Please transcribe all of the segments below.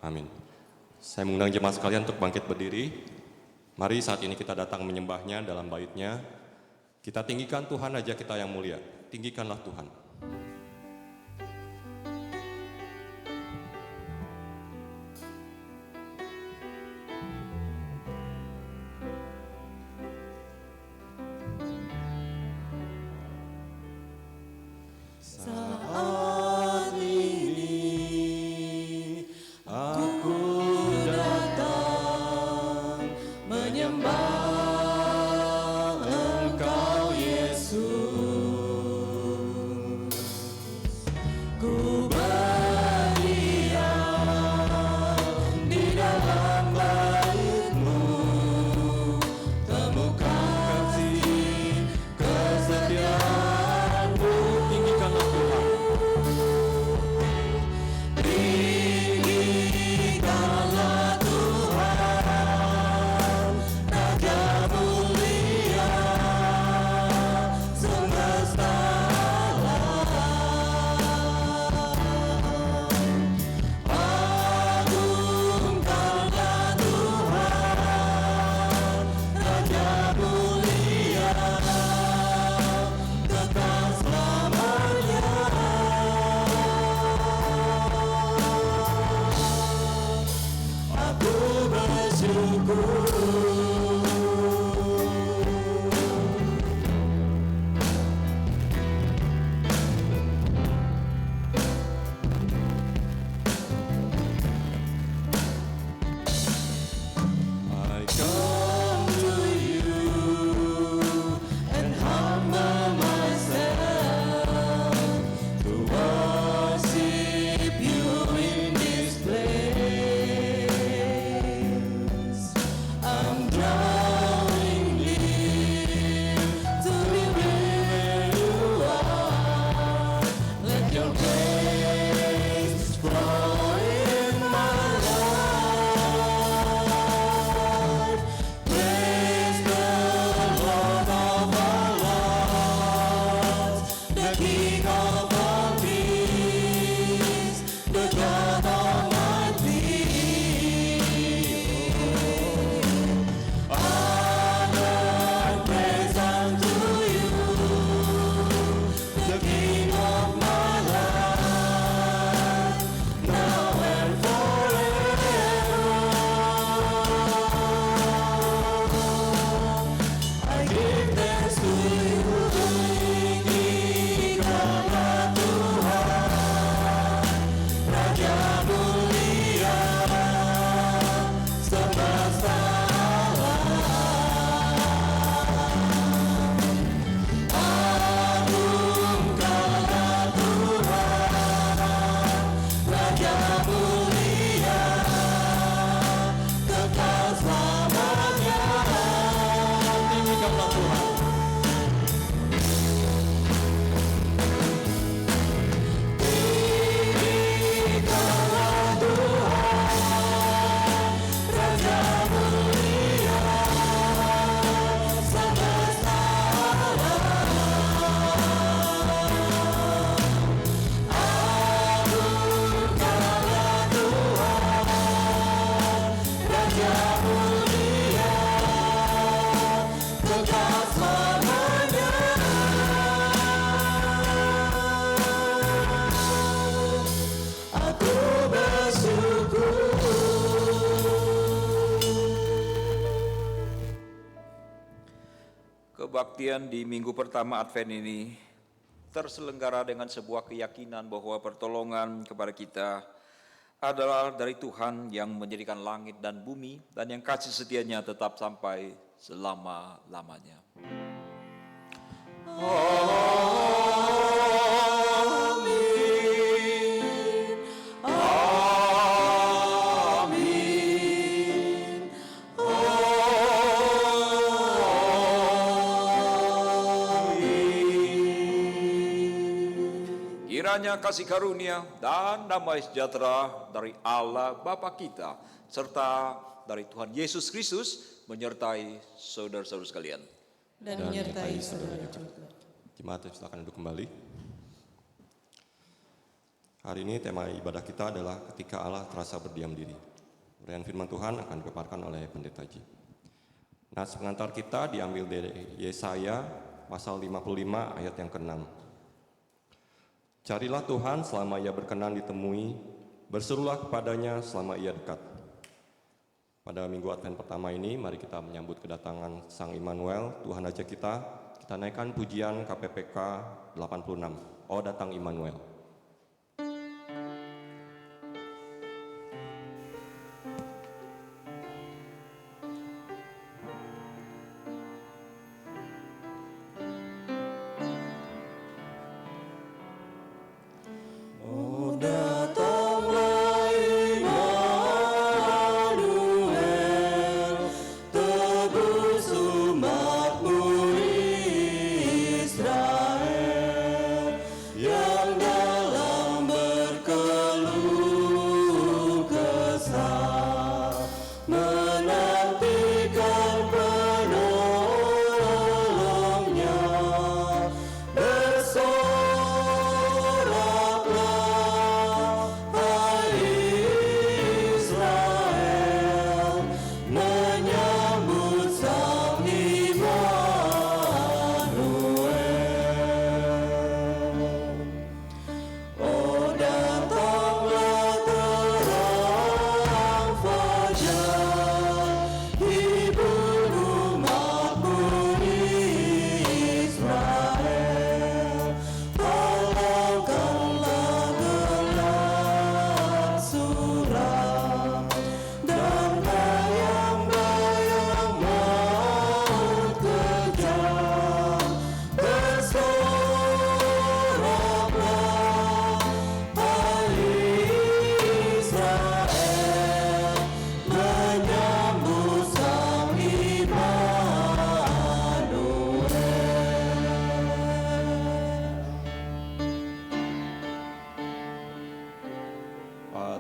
Amin. Saya mengundang jemaat sekalian untuk bangkit berdiri. Mari saat ini kita datang menyembahnya dalam baitnya. Kita tinggikan Tuhan aja kita yang mulia. Tinggikanlah Tuhan. Kebaktian di minggu pertama Advent ini terselenggara dengan sebuah keyakinan bahwa pertolongan kepada kita adalah dari Tuhan yang menjadikan langit dan bumi dan yang kasih setianya tetap sampai selama-lamanya. Kiranya kasih karunia dan damai sejahtera dari Allah Bapa kita serta dari Tuhan Yesus Kristus menyertai saudara-saudara sekalian. Dan menyertai saudara juga. Jemaat silakan duduk kembali. Hari ini tema ibadah kita adalah ketika Allah terasa berdiam diri. Uraian firman Tuhan akan dipaparkan oleh Pendeta Ji. Nas pengantar kita diambil dari Yesaya pasal 55 ayat yang ke-6. Carilah Tuhan selama ia berkenan ditemui, berserulah kepadanya selama ia dekat. Pada minggu Advent pertama ini, mari kita menyambut kedatangan Sang Immanuel, Tuhan aja kita naikkan pujian KPPK 86. Oh datang Immanuel.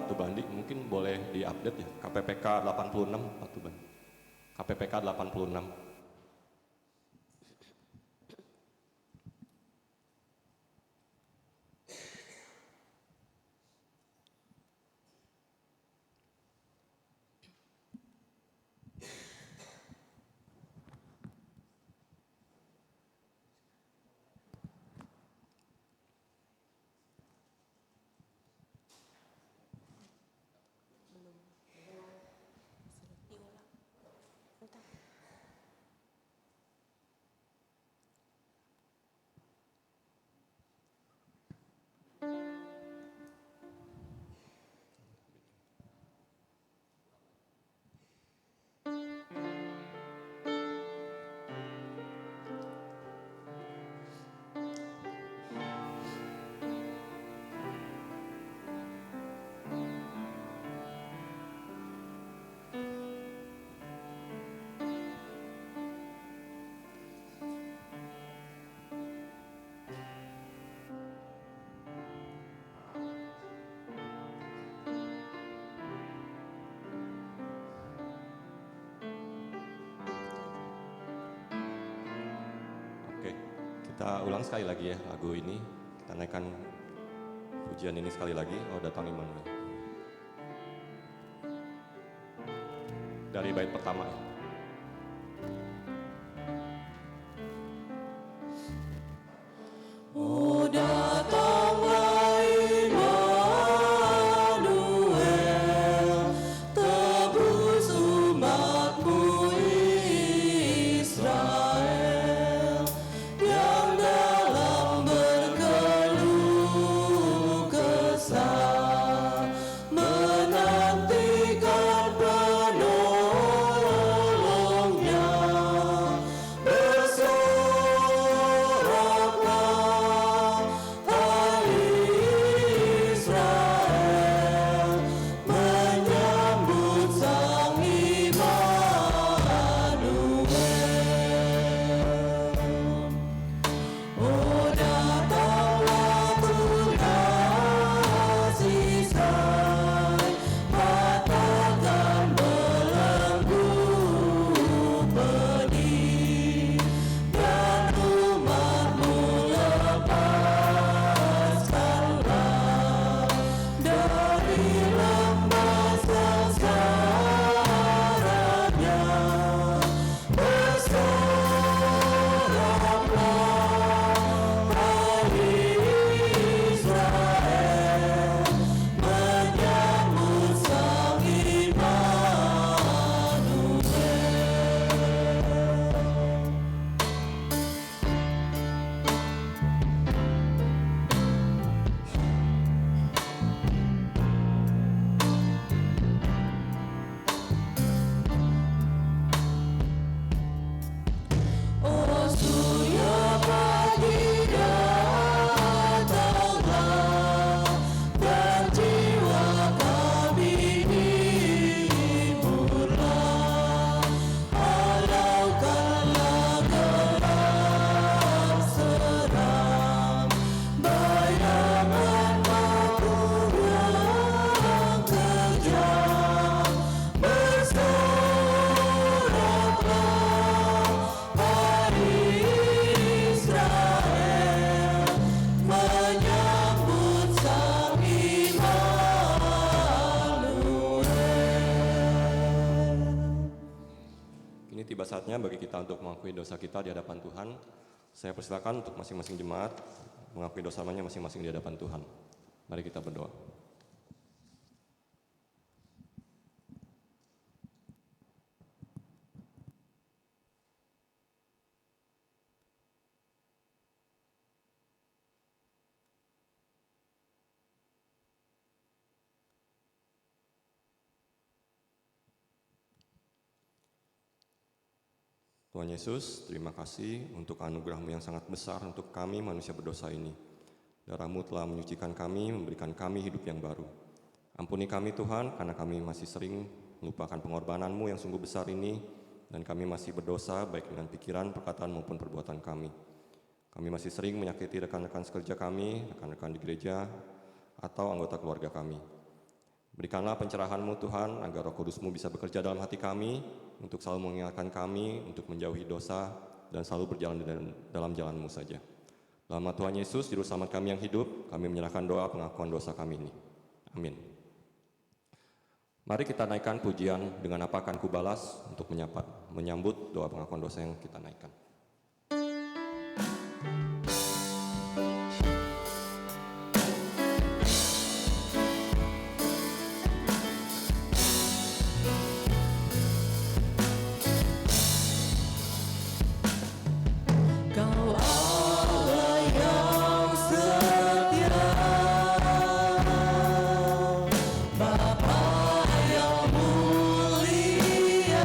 Tubandi mungkin boleh diupdate ya, KPPK 86 Pak Tubandi. KPPK 86. Kita ulang sekali lagi ya lagu ini. Kita naikkan pujian ini sekali lagi. Oh datang Immanuel. Dari bait pertama. Oh datanglah Immanuel, tebus umatmu Israel, yang dalam berkeluh kesah menantikan penolong. saatnya bagi kita untuk mengakui dosa kita di hadapan Tuhan. Saya persilakan untuk masing-masing jemaat mengakui dosanya masing-masing di hadapan Tuhan. Mari kita berdoa. Tuhan Yesus, terima kasih untuk anugerah-Mu yang sangat besar untuk kami manusia berdosa ini. Darah-Mu telah menyucikan kami, memberikan kami hidup yang baru. Ampuni kami Tuhan, karena kami masih sering melupakan pengorbanan-Mu yang sungguh besar ini, dan kami masih berdosa baik dengan pikiran, perkataan maupun perbuatan kami. Kami masih sering menyakiti rekan-rekan sekerja kami, rekan-rekan di gereja, atau anggota keluarga kami. Berikanlah pencerahan-Mu Tuhan, agar Roh Kudus-Mu bisa bekerja dalam hati kami, untuk selalu mengingatkan kami, untuk menjauhi dosa, dan selalu berjalan dalam jalan-Mu saja. Dalam nama Tuhan Yesus, Juru Selamat kami yang hidup, kami menyerahkan doa pengakuan dosa kami ini. Amin. Mari kita naikkan pujian dengan apa akan kubalas untuk menyambut doa pengakuan dosa yang kita naikkan. Kau Allah yang setia, Bapa yang mulia,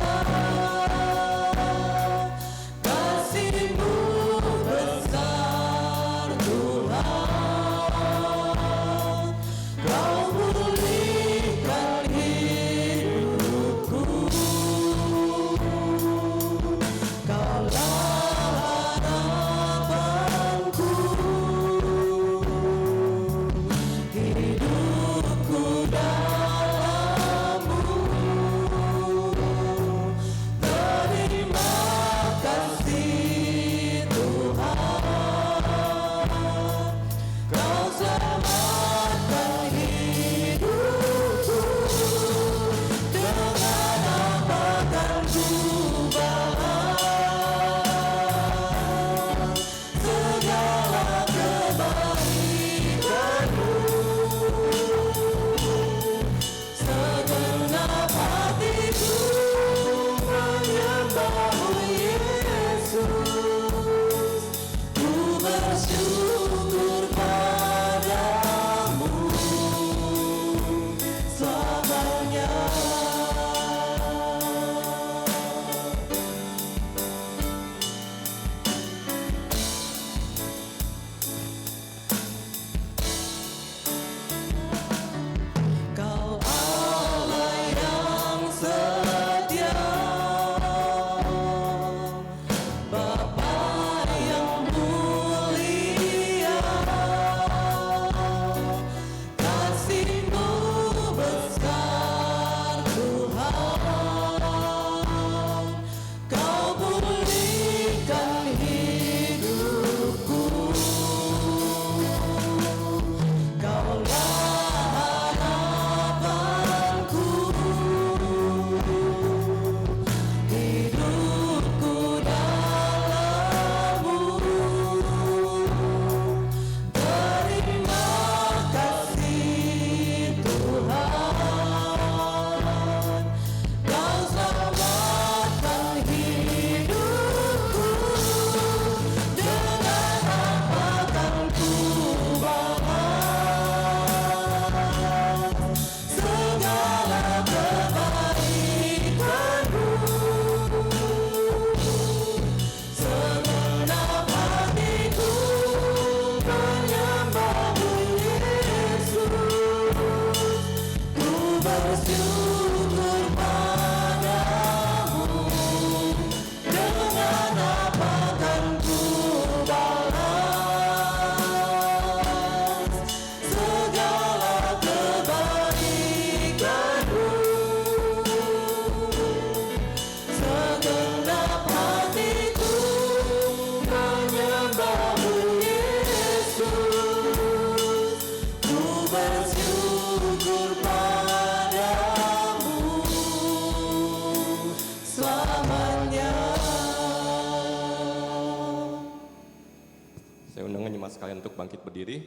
untuk berdiri.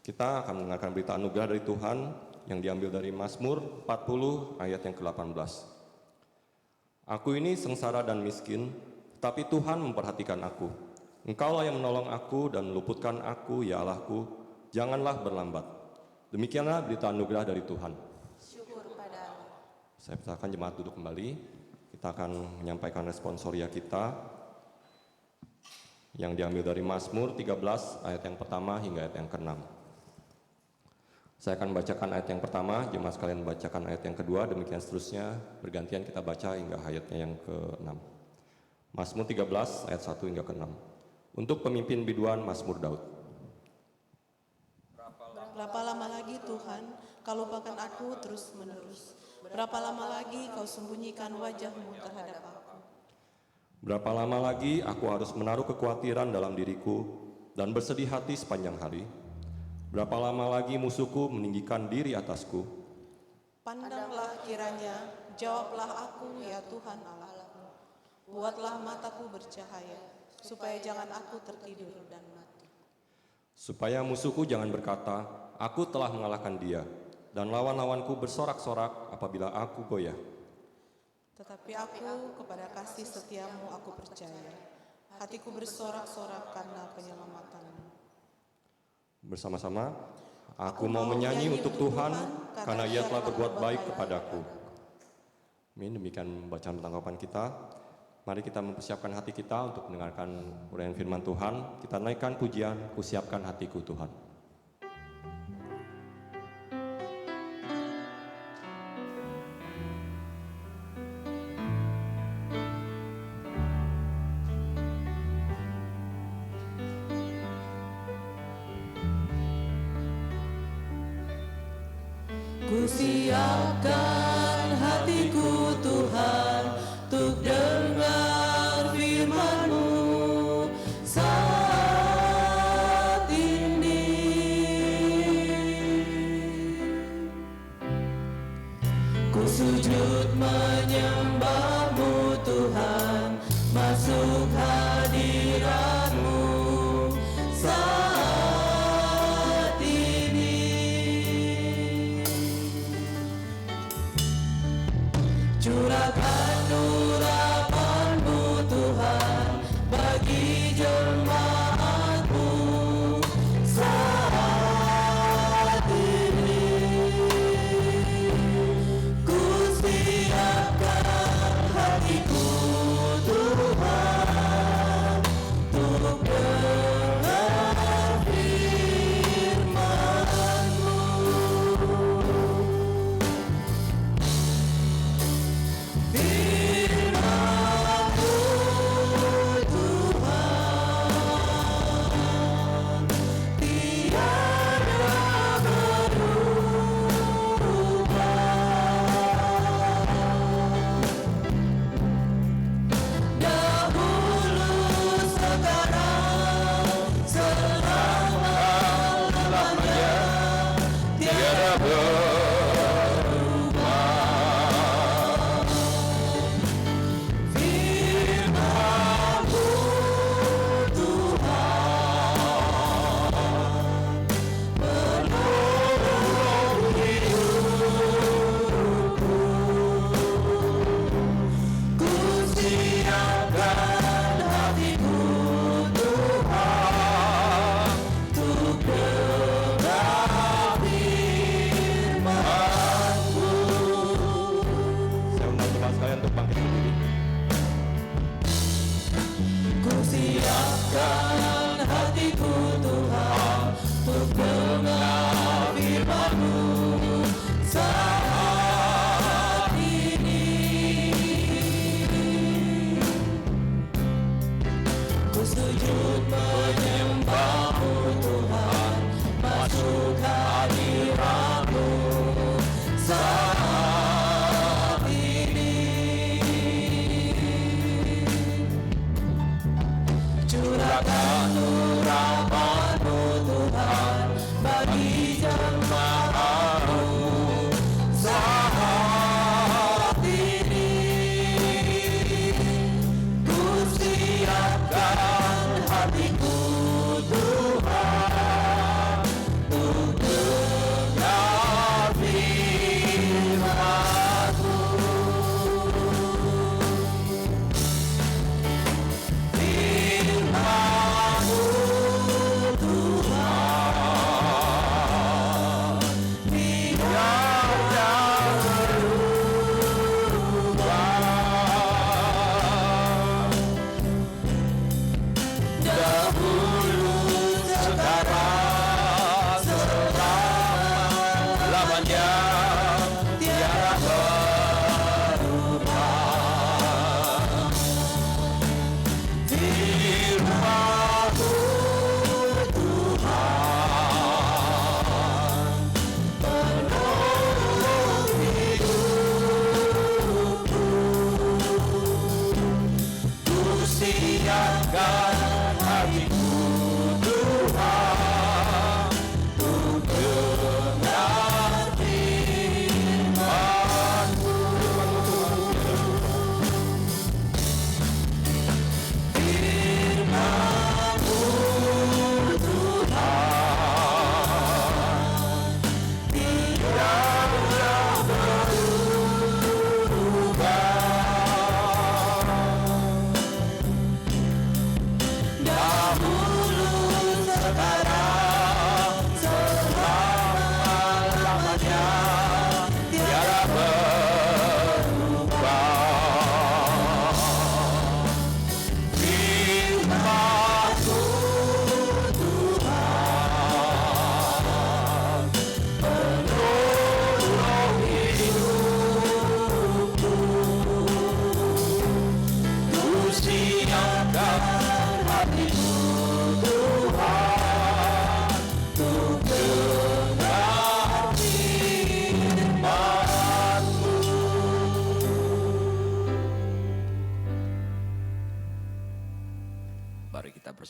Kita akan mendengarkan berita anugerah dari Tuhan yang diambil dari Mazmur 40 ayat yang ke-18. Aku ini sengsara dan miskin, tetapi Tuhan memperhatikan aku. Engkaulah yang menolong aku dan meluputkan aku, ya Allahku, janganlah berlambat. Demikianlah berita anugerah dari Tuhan. Syukur pada Allah. Saya persilakan jemaat duduk kembali. Kita akan menyampaikan responsoria kita yang diambil dari Mazmur 13 ayat yang pertama hingga ayat yang ke-6. Saya akan bacakan ayat yang pertama, jemaat sekalian membacakan ayat yang kedua, demikian seterusnya bergantian kita baca hingga ayatnya yang ke-6. Mazmur 13 ayat 1 hingga ke-6. Untuk pemimpin biduan Mazmur Daud. Berapa lama lagi Tuhan, kau lupakan aku terus-menerus? Berapa lama lagi kau sembunyikan wajah-Mu terhadap aku? Berapa lama lagi aku harus menaruh kekhawatiran dalam diriku dan bersedih hati sepanjang hari? Berapa lama lagi musuhku meninggikan diri atasku? Pandanglah kiranya, jawablah aku ya Tuhan Allahku. Buatlah mataku bercahaya, supaya jangan aku tertidur dan mati. Supaya musuhku jangan berkata, aku telah mengalahkan dia, dan lawan-lawanku bersorak-sorak apabila aku goyah. Tetapi aku kepada kasih setiamu aku percaya. Hatiku bersorak-sorak karena penyelamatanmu. Bersama-sama, aku mau menyanyi untuk Tuhan, karena Ia telah berbuat baik kepadaku. Amin, demikian bacaan tanggapan kita. Mari kita mempersiapkan hati kita untuk mendengarkan uraian firman Tuhan. Kita naikkan pujian, kusiapkan hatiku Tuhan. Kusiapkan hatiku Tuhan, untuk dengar firman-Mu saat ini. Ku sujud menyembah-Mu Tuhan, masuk hadirat-Mu saat ini.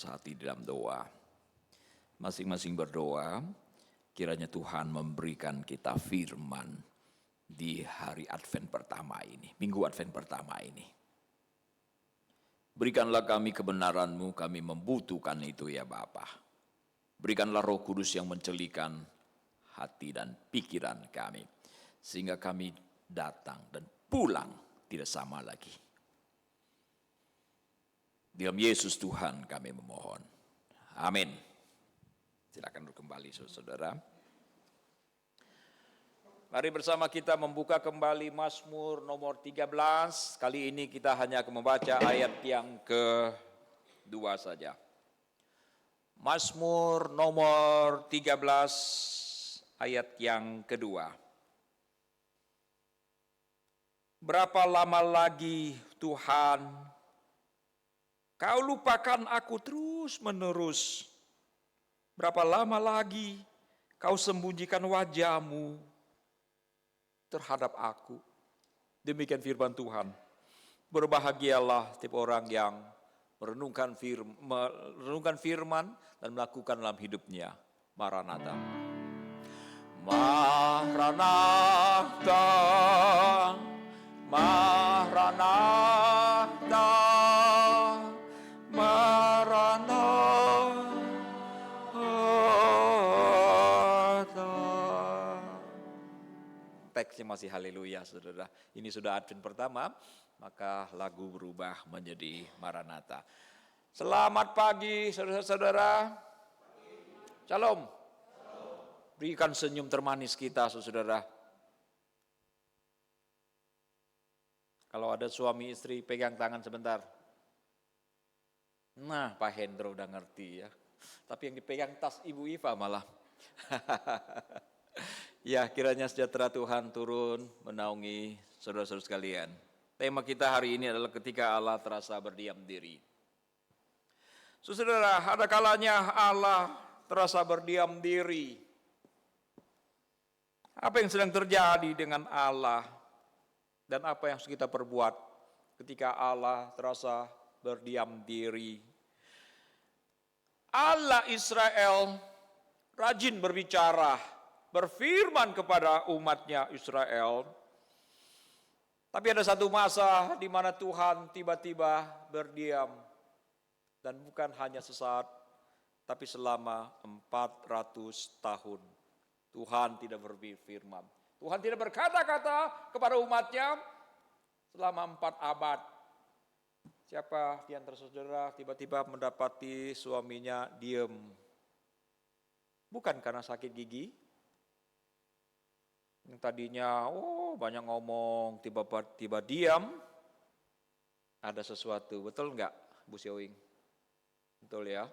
putus hati dalam doa. Masing-masing berdoa, kiranya Tuhan memberikan kita firman di hari Advent pertama ini, minggu Advent pertama ini. Berikanlah kami kebenaran-Mu, kami membutuhkan itu ya Bapa. Berikanlah Roh Kudus yang mencelikan hati dan pikiran kami, sehingga kami datang dan pulang tidak sama lagi. Dalam Yesus Tuhan kami memohon. Amin. Silakan kembali saudara. Mari bersama kita membuka kembali Mazmur nomor 13. Kali ini kita hanya akan membaca ayat yang kedua saja. Mazmur nomor 13 ayat yang kedua. Berapa lama lagi Tuhan Kau lupakan aku terus menerus? Berapa lama lagi Kau sembunyikan wajah-Mu terhadap aku? Demikian firman Tuhan. Berbahagialah tiap orang yang merenungkan firman dan melakukan dalam hidupnya. Maranatha. Maranatha, Maranatha, Maranatha. Teksnya masih haleluya saudara. Ini sudah Advent pertama, maka lagu berubah menjadi Maranatha. Selamat pagi saudara-saudara. Shalom. Berikan senyum termanis kita saudara. Kalau ada suami istri pegang tangan sebentar. Nah Pak Hendro udah ngerti ya. Tapi yang dipegang tas Ibu Iva malah. Ya kiranya sejahtera Tuhan turun menaungi saudara-saudara sekalian. Tema kita hari ini adalah ketika Allah terasa berdiam diri. Saudara, ada kalanya Allah terasa berdiam diri. Apa yang sedang terjadi dengan Allah dan apa yang harus kita perbuat ketika Allah terasa berdiam diri. Allah Israel rajin berbicara, berfirman kepada umatnya Israel. Tapi ada satu masa di mana Tuhan tiba-tiba berdiam. Dan bukan hanya sesaat, tapi selama 400 tahun. Tuhan tidak berfirman. Tuhan tidak berkata-kata kepada umatnya selama 4 abad. Siapa di antara saudara tiba-tiba mendapati suaminya diem? Bukan karena sakit gigi. Yang tadinya banyak ngomong, tiba-tiba diam. Ada sesuatu, betul enggak Bu Siowing? Betul ya?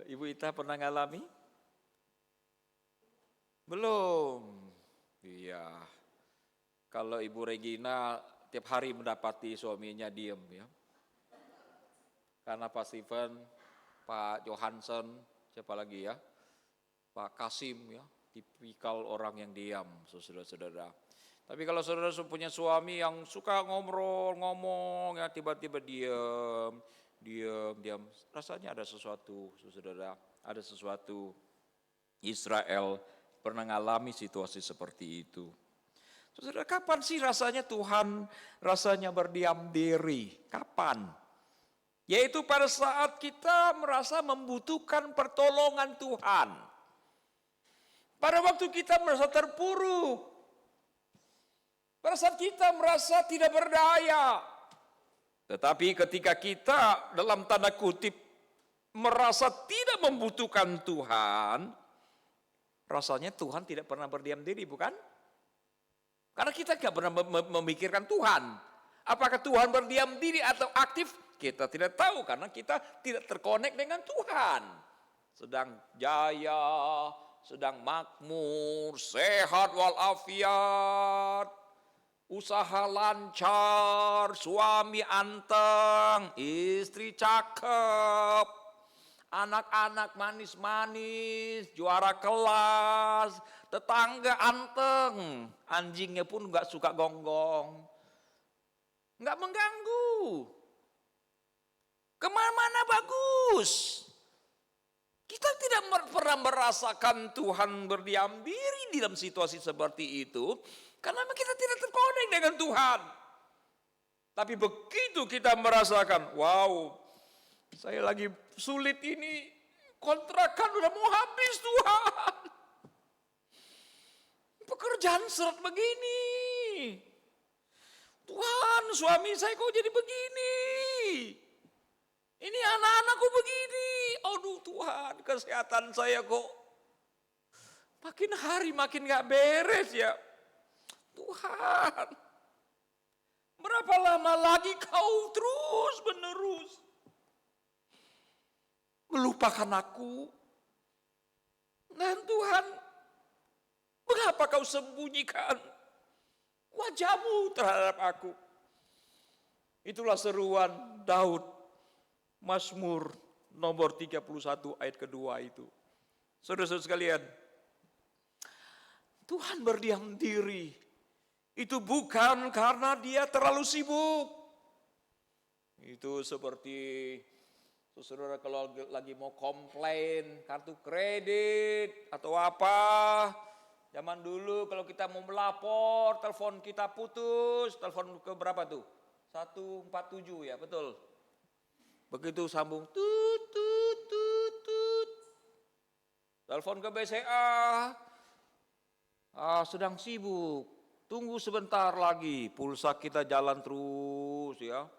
Ibu Ita pernah ngalami? Belum. Iya. Kalau Ibu Regina tiap hari mendapati suaminya diem ya. Karena Pak Steven, Pak Johansson, siapa lagi ya? Pak Kasim ya, tipikal orang yang diam, saudara-saudara. Tapi kalau saudara punya suami yang suka ngomong ya tiba-tiba diam, rasanya ada sesuatu, saudara, ada sesuatu. Israel pernah mengalami situasi seperti itu. Saudara, kapan sih rasanya Tuhan rasanya berdiam diri? Kapan? Yaitu pada saat kita merasa membutuhkan pertolongan Tuhan. Pada waktu kita merasa terpuruk. Pada saat kita merasa tidak berdaya. Tetapi ketika kita dalam tanda kutip merasa tidak membutuhkan Tuhan, rasanya Tuhan tidak pernah berdiam diri, bukan? Karena kita tidak pernah memikirkan Tuhan. Apakah Tuhan berdiam diri atau aktif? Kita tidak tahu karena kita tidak terkonek dengan Tuhan. Sedang jaya, sedang makmur, sehat walafiat. Usaha lancar, suami anteng, istri cakep, anak-anak manis-manis, juara kelas, tetangga anteng, anjingnya pun gak suka gonggong. nggak mengganggu. Kemana-mana bagus. Kita tidak pernah merasakan Tuhan berdiam diri di dalam situasi seperti itu. Karena kita tidak terkonek dengan Tuhan. Tapi begitu kita merasakan, wow, saya lagi sulit ini, kontrakan udah mau habis Tuhan. Pekerjaan seret begini. Tuhan, suami saya kok jadi begini. Ini anak-anakku begini. Aduh Tuhan, kesehatan saya kok makin hari makin gak beres ya. Tuhan, berapa lama lagi kau terus menerus melupakan aku? Dan Tuhan, mengapa kau sembunyikan wajahmu terhadap aku? Itulah seruan Daud, Mazmur nomor 31 ayat kedua itu. Saudara-saudara sekalian, Tuhan berdiam diri. Itu bukan karena dia terlalu sibuk. Itu seperti saudara kalau lagi mau komplain kartu kredit atau apa. Zaman dulu kalau kita mau melapor, telepon kita putus, telepon ke berapa tuh? 147 ya, betul. Begitu sambung tut tut tut tut. Telepon ke BCA. Sedang sibuk. Tunggu sebentar lagi, pulsa kita jalan terus ya.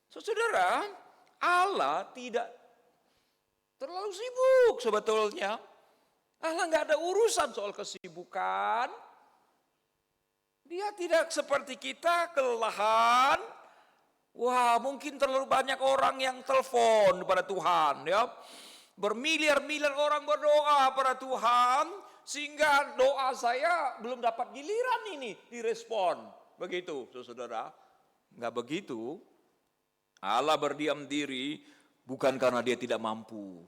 Saudara, Allah tidak terlalu sibuk sebetulnya. Allah nggak ada urusan soal kesibukan. Dia tidak seperti kita kelelahan. Wah, mungkin terlalu banyak orang yang telepon kepada Tuhan ya. Bermiliar-miliar orang berdoa pada Tuhan sehingga doa saya belum dapat giliran ini direspon. Begitu, saudara. Enggak begitu. Allah berdiam diri bukan karena dia tidak mampu.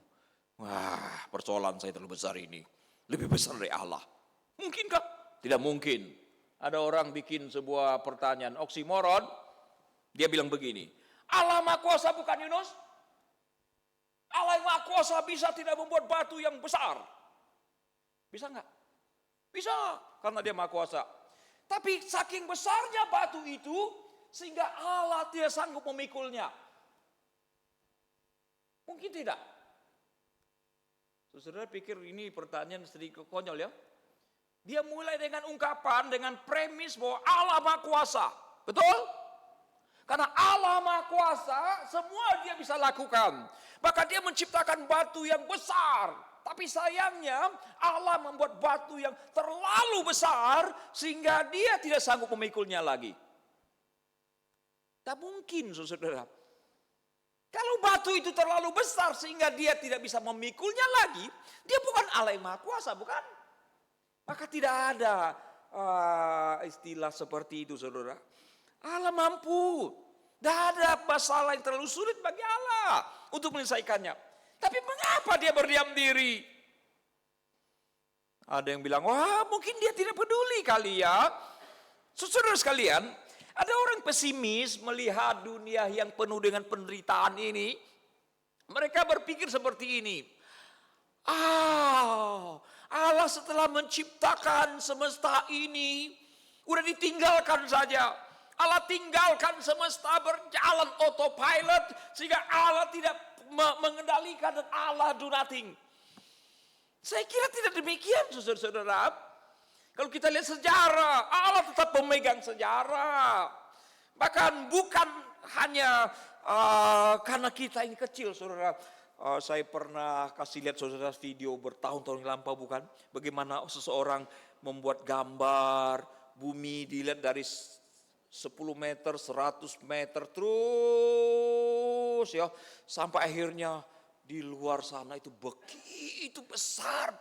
Wah, persoalan saya terlalu besar ini. Lebih besar dari Allah. Mungkinkah? Tidak mungkin. Ada orang bikin sebuah pertanyaan oksimoron. Dia bilang begini, Allah Maha Kuasa bukan Yunus? Allah yang Maha Kuasa bisa tidak membuat batu yang besar? Bisa enggak? Bisa, karena dia Maha Kuasa. Tapi saking besarnya batu itu, sehingga Allah tidak sanggup memikulnya. Mungkin tidak. Saudara pikir ini pertanyaan sedikit konyol ya? Dia mulai dengan ungkapan, dengan premis bahwa Allah Maha Kuasa. Betul? Karena Allah Maha Kuasa, semua dia bisa lakukan. Maka dia menciptakan batu yang besar. Tapi sayangnya Allah membuat batu yang terlalu besar sehingga dia tidak sanggup memikulnya lagi. Tak mungkin, saudara. Kalau batu itu terlalu besar sehingga dia tidak bisa memikulnya lagi, dia bukan Allah yang Maha Kuasa, bukan? Maka tidak ada istilah seperti itu, saudara. Allah mampu. Tidak ada masalah yang terlalu sulit bagi Allah untuk menyelesaikannya. Tapi mengapa dia berdiam diri? Ada yang bilang, wah mungkin dia tidak peduli kali ya. Saudara sekalian, ada orang pesimis melihat dunia yang penuh dengan penderitaan ini. Mereka berpikir seperti ini. Allah setelah menciptakan semesta ini, udah ditinggalkan saja. Allah tinggalkan semesta berjalan autopilot sehingga Allah tidak mengendalikan dan Allah do nothing. Saya kira tidak demikian, saudara-saudara. Kalau kita lihat sejarah, Allah tetap memegang sejarah. Bahkan bukan hanya karena kita ini kecil, saudara. Saya pernah kasih lihat saudara video bertahun-tahun yang lampau, bukan? Bagaimana seseorang membuat gambar bumi dilihat dari 10 meter, 100 meter terus ya. Sampai akhirnya di luar sana itu begitu besar.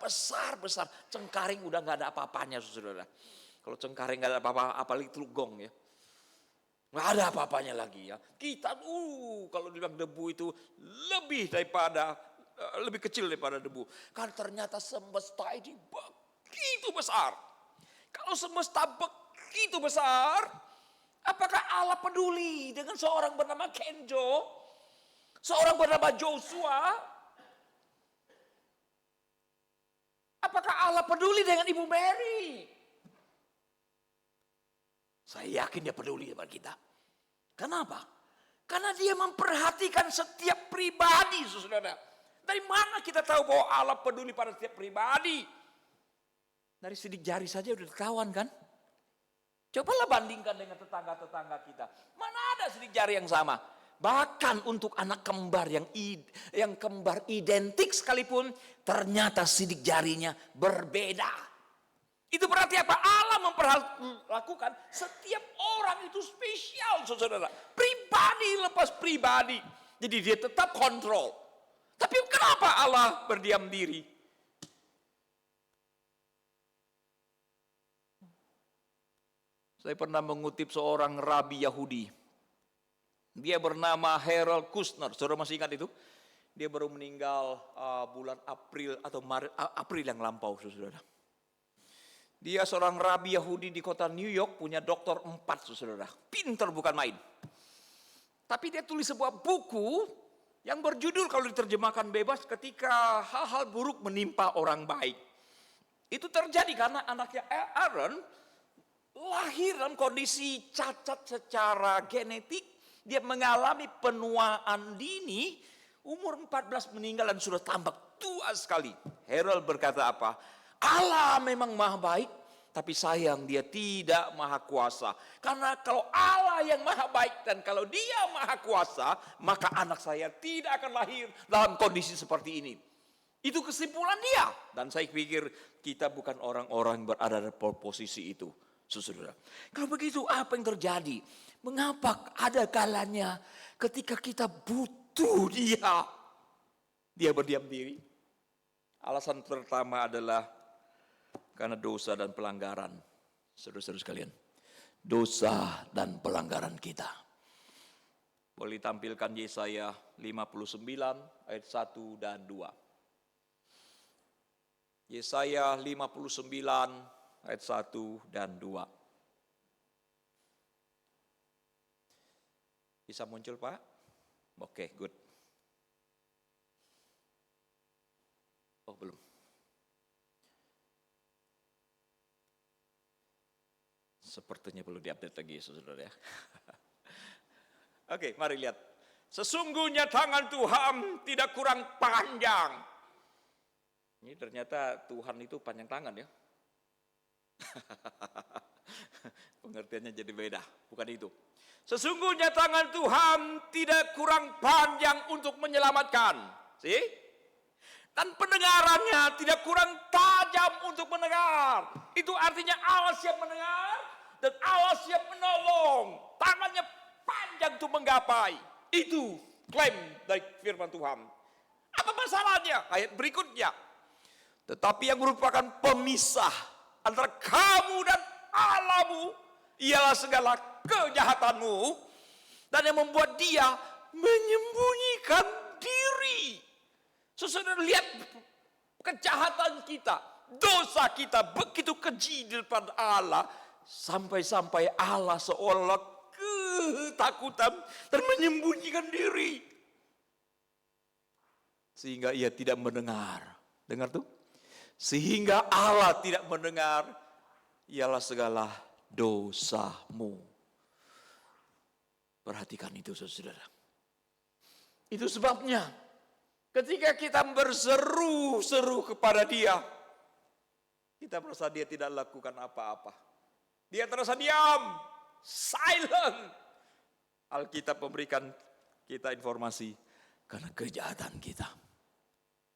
Cengkaring udah gak ada apa-apanya, saudara. Kalau cengkaring gak ada apa-apa, apalagi teluk gong ya. Gak ada apa-apanya lagi ya. Kita kalau dibilang debu itu lebih kecil daripada debu. Kan ternyata semesta ini begitu besar. Kalau semesta begitu besar, Apakah Allah peduli dengan seorang bernama Kenjo? Seorang bernama Joshua? Apakah Allah peduli dengan Ibu Mary? Saya yakin dia peduli dengan kita. Kenapa? Karena dia memperhatikan setiap pribadi, saudara. Dari mana kita tahu bahwa Allah peduli pada setiap pribadi? Dari sidik jari saja udah ketahuan kan? Cobalah bandingkan dengan tetangga-tetangga kita. Mana ada sidik jari yang sama? Bahkan untuk anak kembar yang kembar identik sekalipun, ternyata sidik jarinya berbeda. Itu berarti apa? Allah memperlakukan setiap orang itu spesial, saudara. Pribadi lepas pribadi. Jadi dia tetap kontrol. Tapi kenapa Allah berdiam diri? Saya pernah mengutip seorang rabi Yahudi. Dia bernama Harold Kushner. Saudara masih ingat itu? Dia baru meninggal bulan April atau Maret, April yang lampau, saudara. Dia seorang rabi Yahudi di kota New York, punya doktor 4, saudara. Pinter bukan main. Tapi dia tulis sebuah buku yang berjudul kalau diterjemahkan bebas, ketika hal-hal buruk menimpa orang baik. Itu terjadi karena anaknya Aaron lahir dalam kondisi cacat secara genetik. Dia mengalami penuaan dini, umur 14 meninggal dan sudah tampak tua sekali. Harold berkata apa? Allah memang maha baik, tapi sayang dia tidak maha kuasa. Karena kalau Allah yang maha baik dan kalau dia maha kuasa, maka anak saya tidak akan lahir dalam kondisi seperti ini. Itu kesimpulan dia. Dan saya pikir kita bukan orang-orang yang berada di posisi itu. Saudara, kalau begitu apa yang terjadi? Mengapa ada kalanya ketika kita butuh dia berdiam diri? Alasan pertama adalah karena dosa dan pelanggaran. Saudara-saudara sekalian, dosa dan pelanggaran kita. Boleh tampilkan Yesaya 59 ayat 1 dan 2. Yesaya 59 ayat 1 dan 2. Bisa muncul, Pak? Oke, good. Oh, belum. Sepertinya perlu diupdate lagi, saudara ya. Oke, mari lihat. Sesungguhnya tangan Tuhan tidak kurang panjang. Ini ternyata Tuhan itu panjang tangan ya. Pengertiannya jadi beda, bukan itu. Sesungguhnya tangan Tuhan tidak kurang panjang untuk menyelamatkan. See? Dan pendengarannya tidak kurang tajam untuk mendengar. Itu artinya Allah siap mendengar dan Allah siap menolong. Tangannya panjang untuk menggapai. Itu klaim dari firman Tuhan. Apa masalahnya? Ayat berikutnya. Tetapi yang merupakan pemisah antara kamu dan Allahmu ialah segala kejahatanmu, dan yang membuat dia menyembunyikan diri. Saudara lihat kejahatan kita, dosa kita begitu keji di depan Allah, sampai-sampai Allah seolah ketakutan dan menyembunyikan diri. Sehingga ia tidak mendengar. Dengar tuh? Sehingga Allah tidak mendengar, ialah segala dosamu. Perhatikan itu, saudara. Itu sebabnya ketika kita berseru-seru kepada dia, kita merasa dia tidak lakukan apa-apa. Dia terasa diam, silent. Alkitab memberikan kita informasi karena kejahatan kita.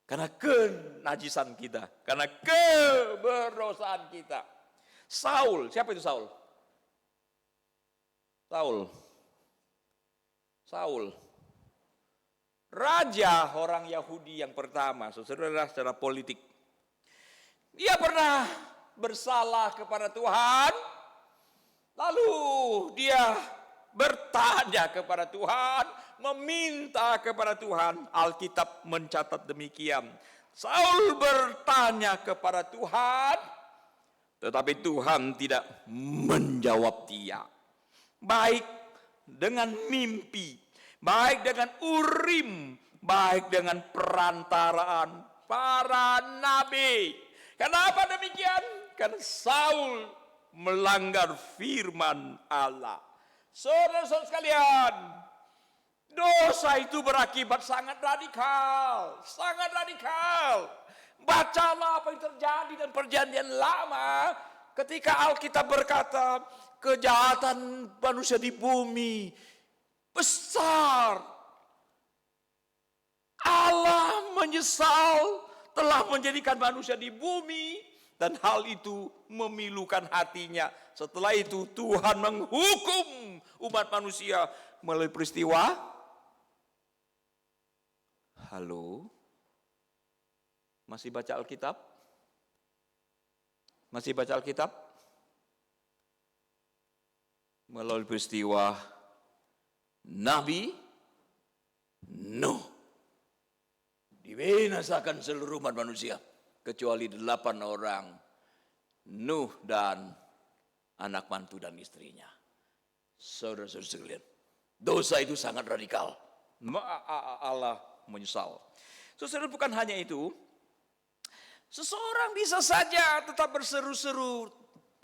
Karena kenajisan kita. Karena keberdosaan kita. Saul, siapa itu Saul? Saul. Raja orang Yahudi yang pertama, saudara, secara politik. Dia pernah bersalah kepada Tuhan. Lalu dia bertanya kepada Tuhan, meminta kepada Tuhan. Alkitab mencatat demikian. Saul bertanya kepada Tuhan, tetapi Tuhan tidak menjawab dia. baik dengan mimpi, baik dengan urim, baik dengan perantaraan para nabi. Kenapa demikian? Karena Saul melanggar firman Allah. Saudara-saudara sekalian, dosa itu berakibat sangat radikal, sangat radikal. Bacalah apa yang terjadi dan perjanjian lama ketika Alkitab berkata kejahatan manusia di bumi besar. Allah menyesal telah menjadikan manusia di bumi dan hal itu memilukan hatinya. Setelah itu Tuhan menghukum umat manusia melalui peristiwa. Halo? Masih baca Alkitab? Masih baca Alkitab? Melalui peristiwa Nabi Nuh. Dibinasakan seluruh umat manusia kecuali 8 orang, Nuh dan anak mantu dan istrinya. Saudara-saudara sekalian, dosa itu sangat radikal. Allah menyesal. Saudara, bukan hanya itu, seseorang bisa saja tetap berseru-seru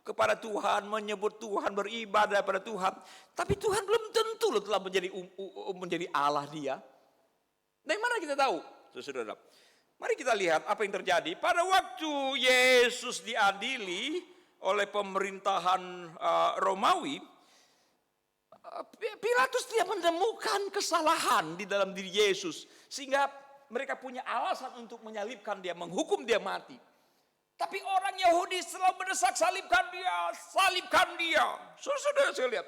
kepada Tuhan, menyebut Tuhan, beribadah pada Tuhan, tapi Tuhan belum tentu telah menjadi Allah dia. Dari mana kita tahu? Saudara, mari kita lihat apa yang terjadi pada waktu Yesus diadili oleh pemerintahan Romawi. Pilatus dia menemukan kesalahan di dalam diri Yesus sehingga mereka punya alasan untuk menyalibkan dia, menghukum dia mati. Tapi orang Yahudi selalu mendesak salibkan dia, salibkan dia. Saudara sekalian,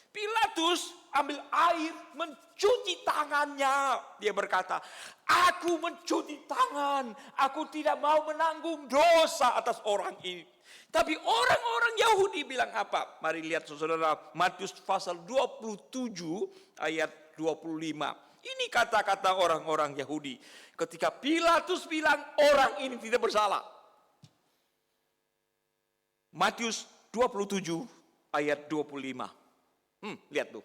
Pilatus ambil air mencuci tangannya. Dia berkata, aku mencuci tangan, aku tidak mau menanggung dosa atas orang ini. Tapi orang-orang Yahudi bilang apa? Mari lihat saudara, Matius pasal 27 ayat 25. Ini kata-kata orang-orang Yahudi. Ketika Pilatus bilang orang ini tidak bersalah. Matius 27 ayat 25. Lihat tuh.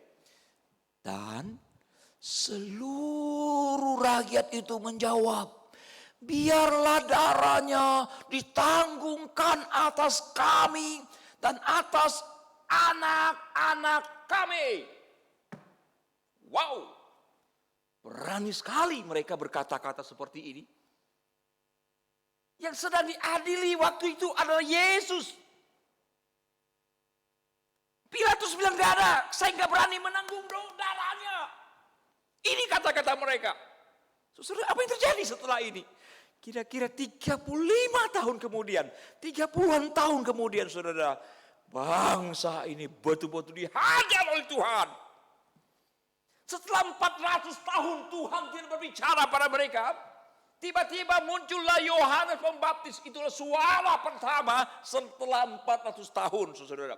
Dan seluruh rakyat itu menjawab, biarlah darahnya ditanggungkan atas kami dan atas anak-anak kami. Wow, berani sekali mereka berkata-kata seperti ini. Yang sedang diadili waktu itu adalah Yesus. Pilatus bilang, gak ada, saya gak berani menanggung darahnya. Ini kata-kata mereka. Saudara, apa yang terjadi setelah ini? Kira-kira 35 tahun kemudian, 30-an tahun kemudian, saudara, bangsa ini betul-betul dihajar oleh Tuhan. Setelah 400 tahun Tuhan tidak berbicara pada mereka, tiba-tiba muncullah Yohanes Pembaptis. Itulah suara pertama setelah 400 tahun, saudara.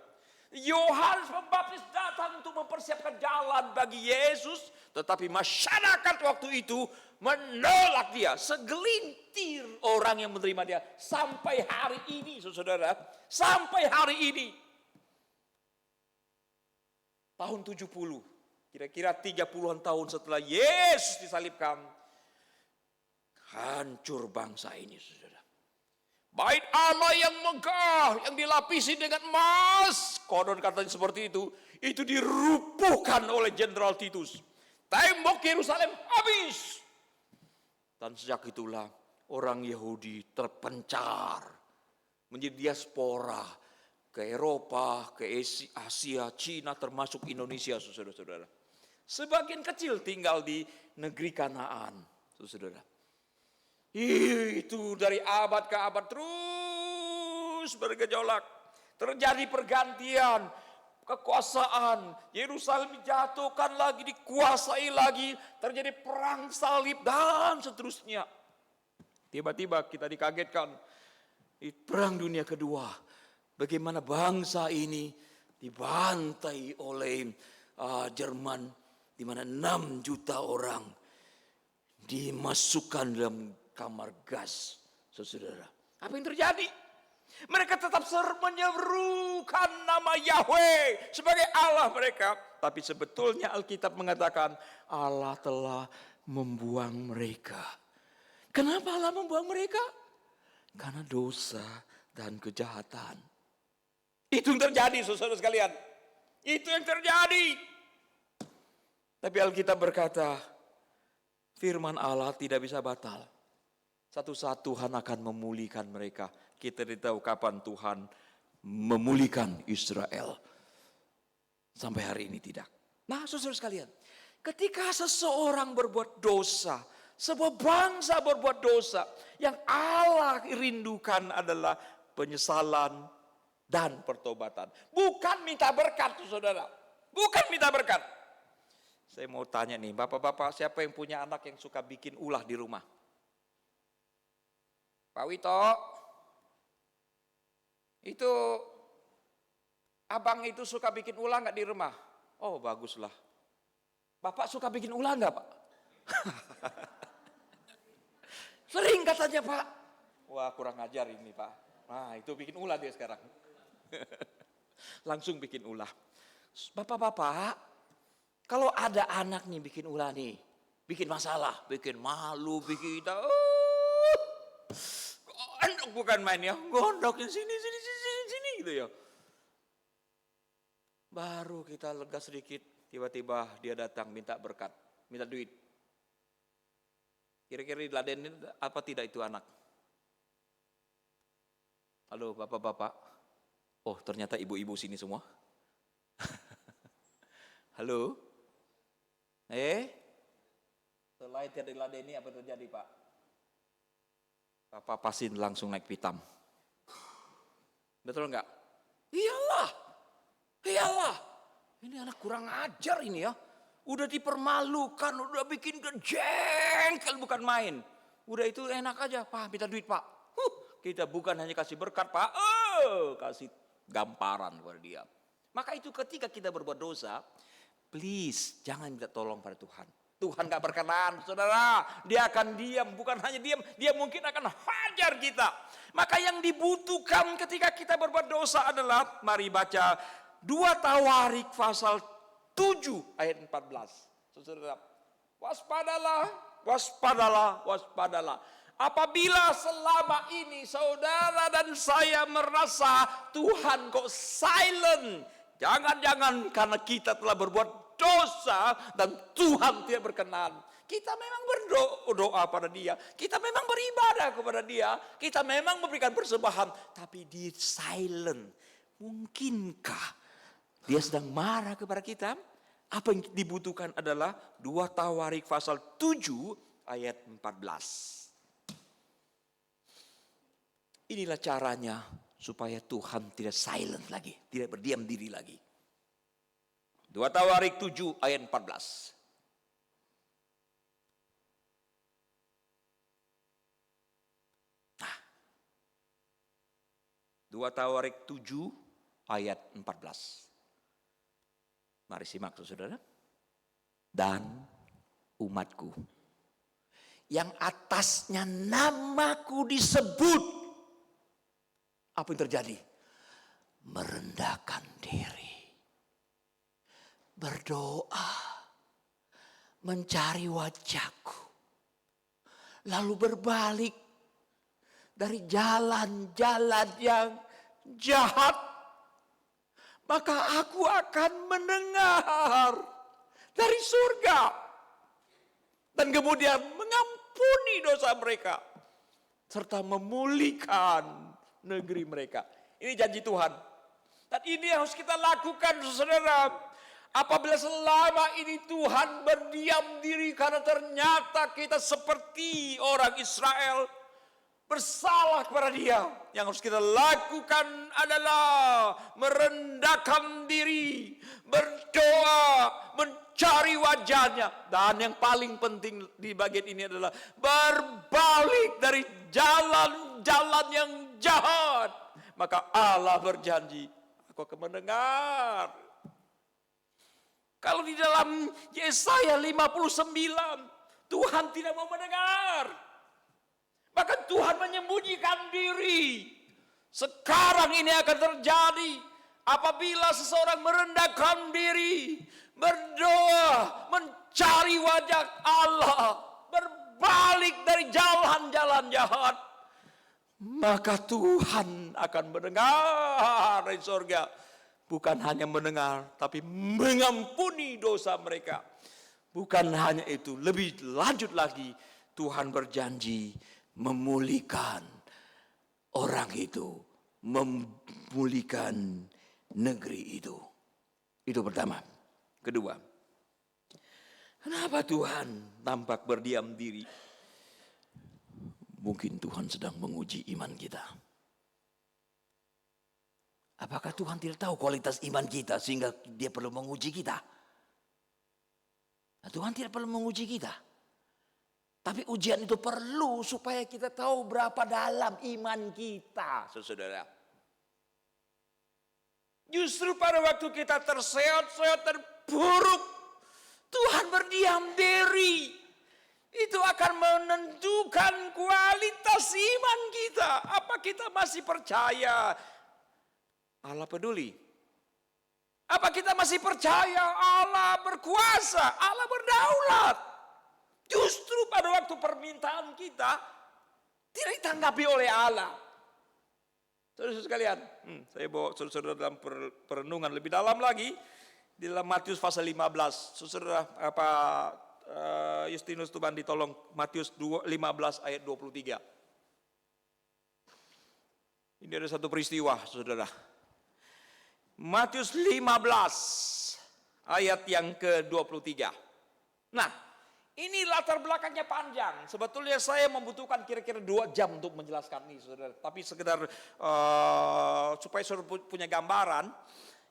Yohanes Pembaptis datang untuk mempersiapkan jalan bagi Yesus, tetapi masyarakat waktu itu menolak dia. Segelintir orang yang menerima dia sampai hari ini, saudara. Sampai hari ini. Tahun 70, kira-kira 30-an tahun setelah Yesus disalibkan, hancur bangsa ini, saudara. Bait Allah yang megah, yang dilapisi dengan emas, konon katanya seperti itu dirubuhkan oleh Jenderal Titus. Tembok Yerusalem habis. Dan sejak itulah orang Yahudi terpencar menjadi diaspora ke Eropa, ke Asia, Cina, termasuk Indonesia, saudara-saudara. Sebagian kecil tinggal di negeri Kanaan, saudara. Itu dari abad ke abad terus bergejolak. Terjadi pergantian kekuasaan. Yerusalem dijatuhkan lagi, dikuasai lagi. Terjadi perang salib dan seterusnya. Tiba-tiba kita dikagetkan. Di perang dunia kedua. Bagaimana bangsa ini dibantai oleh Jerman. Di mana 6 juta orang dimasukkan dalam kamar gas, saudara. Apa yang terjadi? Mereka tetap menyerukan nama Yahweh sebagai Allah mereka. Tapi sebetulnya Alkitab mengatakan Allah telah membuang mereka. Kenapa Allah membuang mereka? Karena dosa dan kejahatan. Itu yang terjadi, saudara sekalian. Itu yang terjadi. Tapi Alkitab berkata, firman Allah tidak bisa batal. Satu saat Tuhan akan memulihkan mereka. Kita tidak tahu kapan Tuhan memulihkan Israel. Sampai hari ini tidak. Nah, saudara sekalian, ketika seseorang berbuat dosa, sebuah bangsa berbuat dosa, yang Allah rindukan adalah penyesalan dan pertobatan. Bukan minta berkat, saudara. Bukan minta berkat. Saya mau tanya nih, bapak-bapak, siapa yang punya anak yang suka bikin ulah di rumah? Pak Wito, itu abang itu suka bikin ulah nggak di rumah? Oh, baguslah. Bapak suka bikin ulah nggak, Pak? Sering katanya, Pak. Wah, kurang ajar ini, Pak. Nah, itu bikin ulah dia sekarang. Langsung bikin ulah. Bapak-bapak, kalau ada anak nih bikin ulah nih, bikin masalah, bikin malu, bikin gondok bukan main ya, gondok sini gitu ya. Baru kita lega sedikit, tiba-tiba dia datang minta berkat, minta duit. Kira-kira diladenin apa tidak itu anak? Halo bapak-bapak. Oh, ternyata ibu-ibu sini semua. Halo. Selain tidak diladeni apa terjadi, Pak? Bapak pasti langsung naik pitam. Betul enggak? Iyalah. Ini anak kurang ajar ini ya. Udah dipermalukan, udah bikin kejengkel bukan main. Udah itu enak aja, Pak minta duit Pak. Kita bukan hanya kasih berkat Pak, kasih gamparan kepada dia. Maka itu ketika kita berbuat dosa, please jangan minta tolong pada Tuhan. Tuhan gak berkenan, saudara. Dia akan diam, bukan hanya diam, dia mungkin akan hajar kita. Maka yang dibutuhkan ketika kita berbuat dosa adalah, mari baca 2 Tawarik pasal 7 ayat 14. Saudara, waspadalah. Apabila selama ini saudara dan saya merasa Tuhan kok silent, jangan-jangan karena kita telah berbuat dosa dan Tuhan tidak berkenan. Kita memang berdoa pada dia, kita memang beribadah kepada dia, kita memang memberikan persembahan, tapi dia silent. Mungkinkah dia sedang marah kepada kita? Apa yang dibutuhkan adalah 2 Tawarik pasal 7 ayat 14. Inilah caranya supaya Tuhan tidak silent lagi, tidak berdiam diri lagi. 2 Tawarik 7 ayat 14. Nah, 2 Tawarik 7 ayat 14. Mari simak saudara. Dan umatku yang atasnya namaku disebut, apa yang terjadi? Merendahkan diri, berdoa, mencari wajahku, lalu berbalik dari jalan-jalan yang jahat, maka aku akan mendengar dari surga dan kemudian mengampuni dosa mereka serta memulihkan negeri mereka. Ini janji Tuhan. Dan ini harus kita lakukan, saudara. Apabila selama ini Tuhan berdiam diri karena ternyata kita seperti orang Israel bersalah kepada dia. Yang harus kita lakukan adalah merendahkan diri, berdoa, mencari wajahnya. Dan yang paling penting di bagian ini adalah berbalik dari jalan-jalan yang jahat. Maka Allah berjanji, aku akan mendengar. Kalau di dalam Yesaya 59, Tuhan tidak mau mendengar. Bahkan Tuhan menyembunyikan diri. Sekarang ini akan terjadi apabila seseorang merendahkan diri, berdoa, mencari wajah Allah, berbalik dari jalan-jalan jahat, maka Tuhan akan mendengar dari surga. Bukan hanya mendengar, tapi mengampuni dosa mereka. Bukan hanya itu, lebih lanjut lagi, Tuhan berjanji memulihkan orang itu, memulihkan negeri itu. Itu pertama. Kedua, kenapa Tuhan tampak berdiam diri? Mungkin Tuhan sedang menguji iman kita. Apakah Tuhan tidak tahu kualitas iman kita sehingga dia perlu menguji kita? Nah, Tuhan tidak perlu menguji kita. Tapi ujian itu perlu supaya kita tahu berapa dalam iman kita, saudara. Justru pada waktu kita terseot-seot, terpuruk, Tuhan berdiam diri. Itu akan menentukan kualitas iman kita. Apa kita masih percaya Allah peduli? Apa kita masih percaya Allah berkuasa, Allah berdaulat? Justru pada waktu permintaan kita tidak ditanggapi oleh Allah. Saudara sekalian, saya bawa saudara dalam perenungan lebih dalam lagi di dalam Matius pasal 15. Saudara Justinus Tuban ditolong Matius 15 ayat 23. Ini ada satu peristiwa, saudara. Matius 15 ayat yang ke-23. Nah, ini latar belakangnya panjang. Sebetulnya saya membutuhkan kira-kira 2 jam untuk menjelaskan ini, saudara. Tapi sekedar supaya saudara punya gambaran.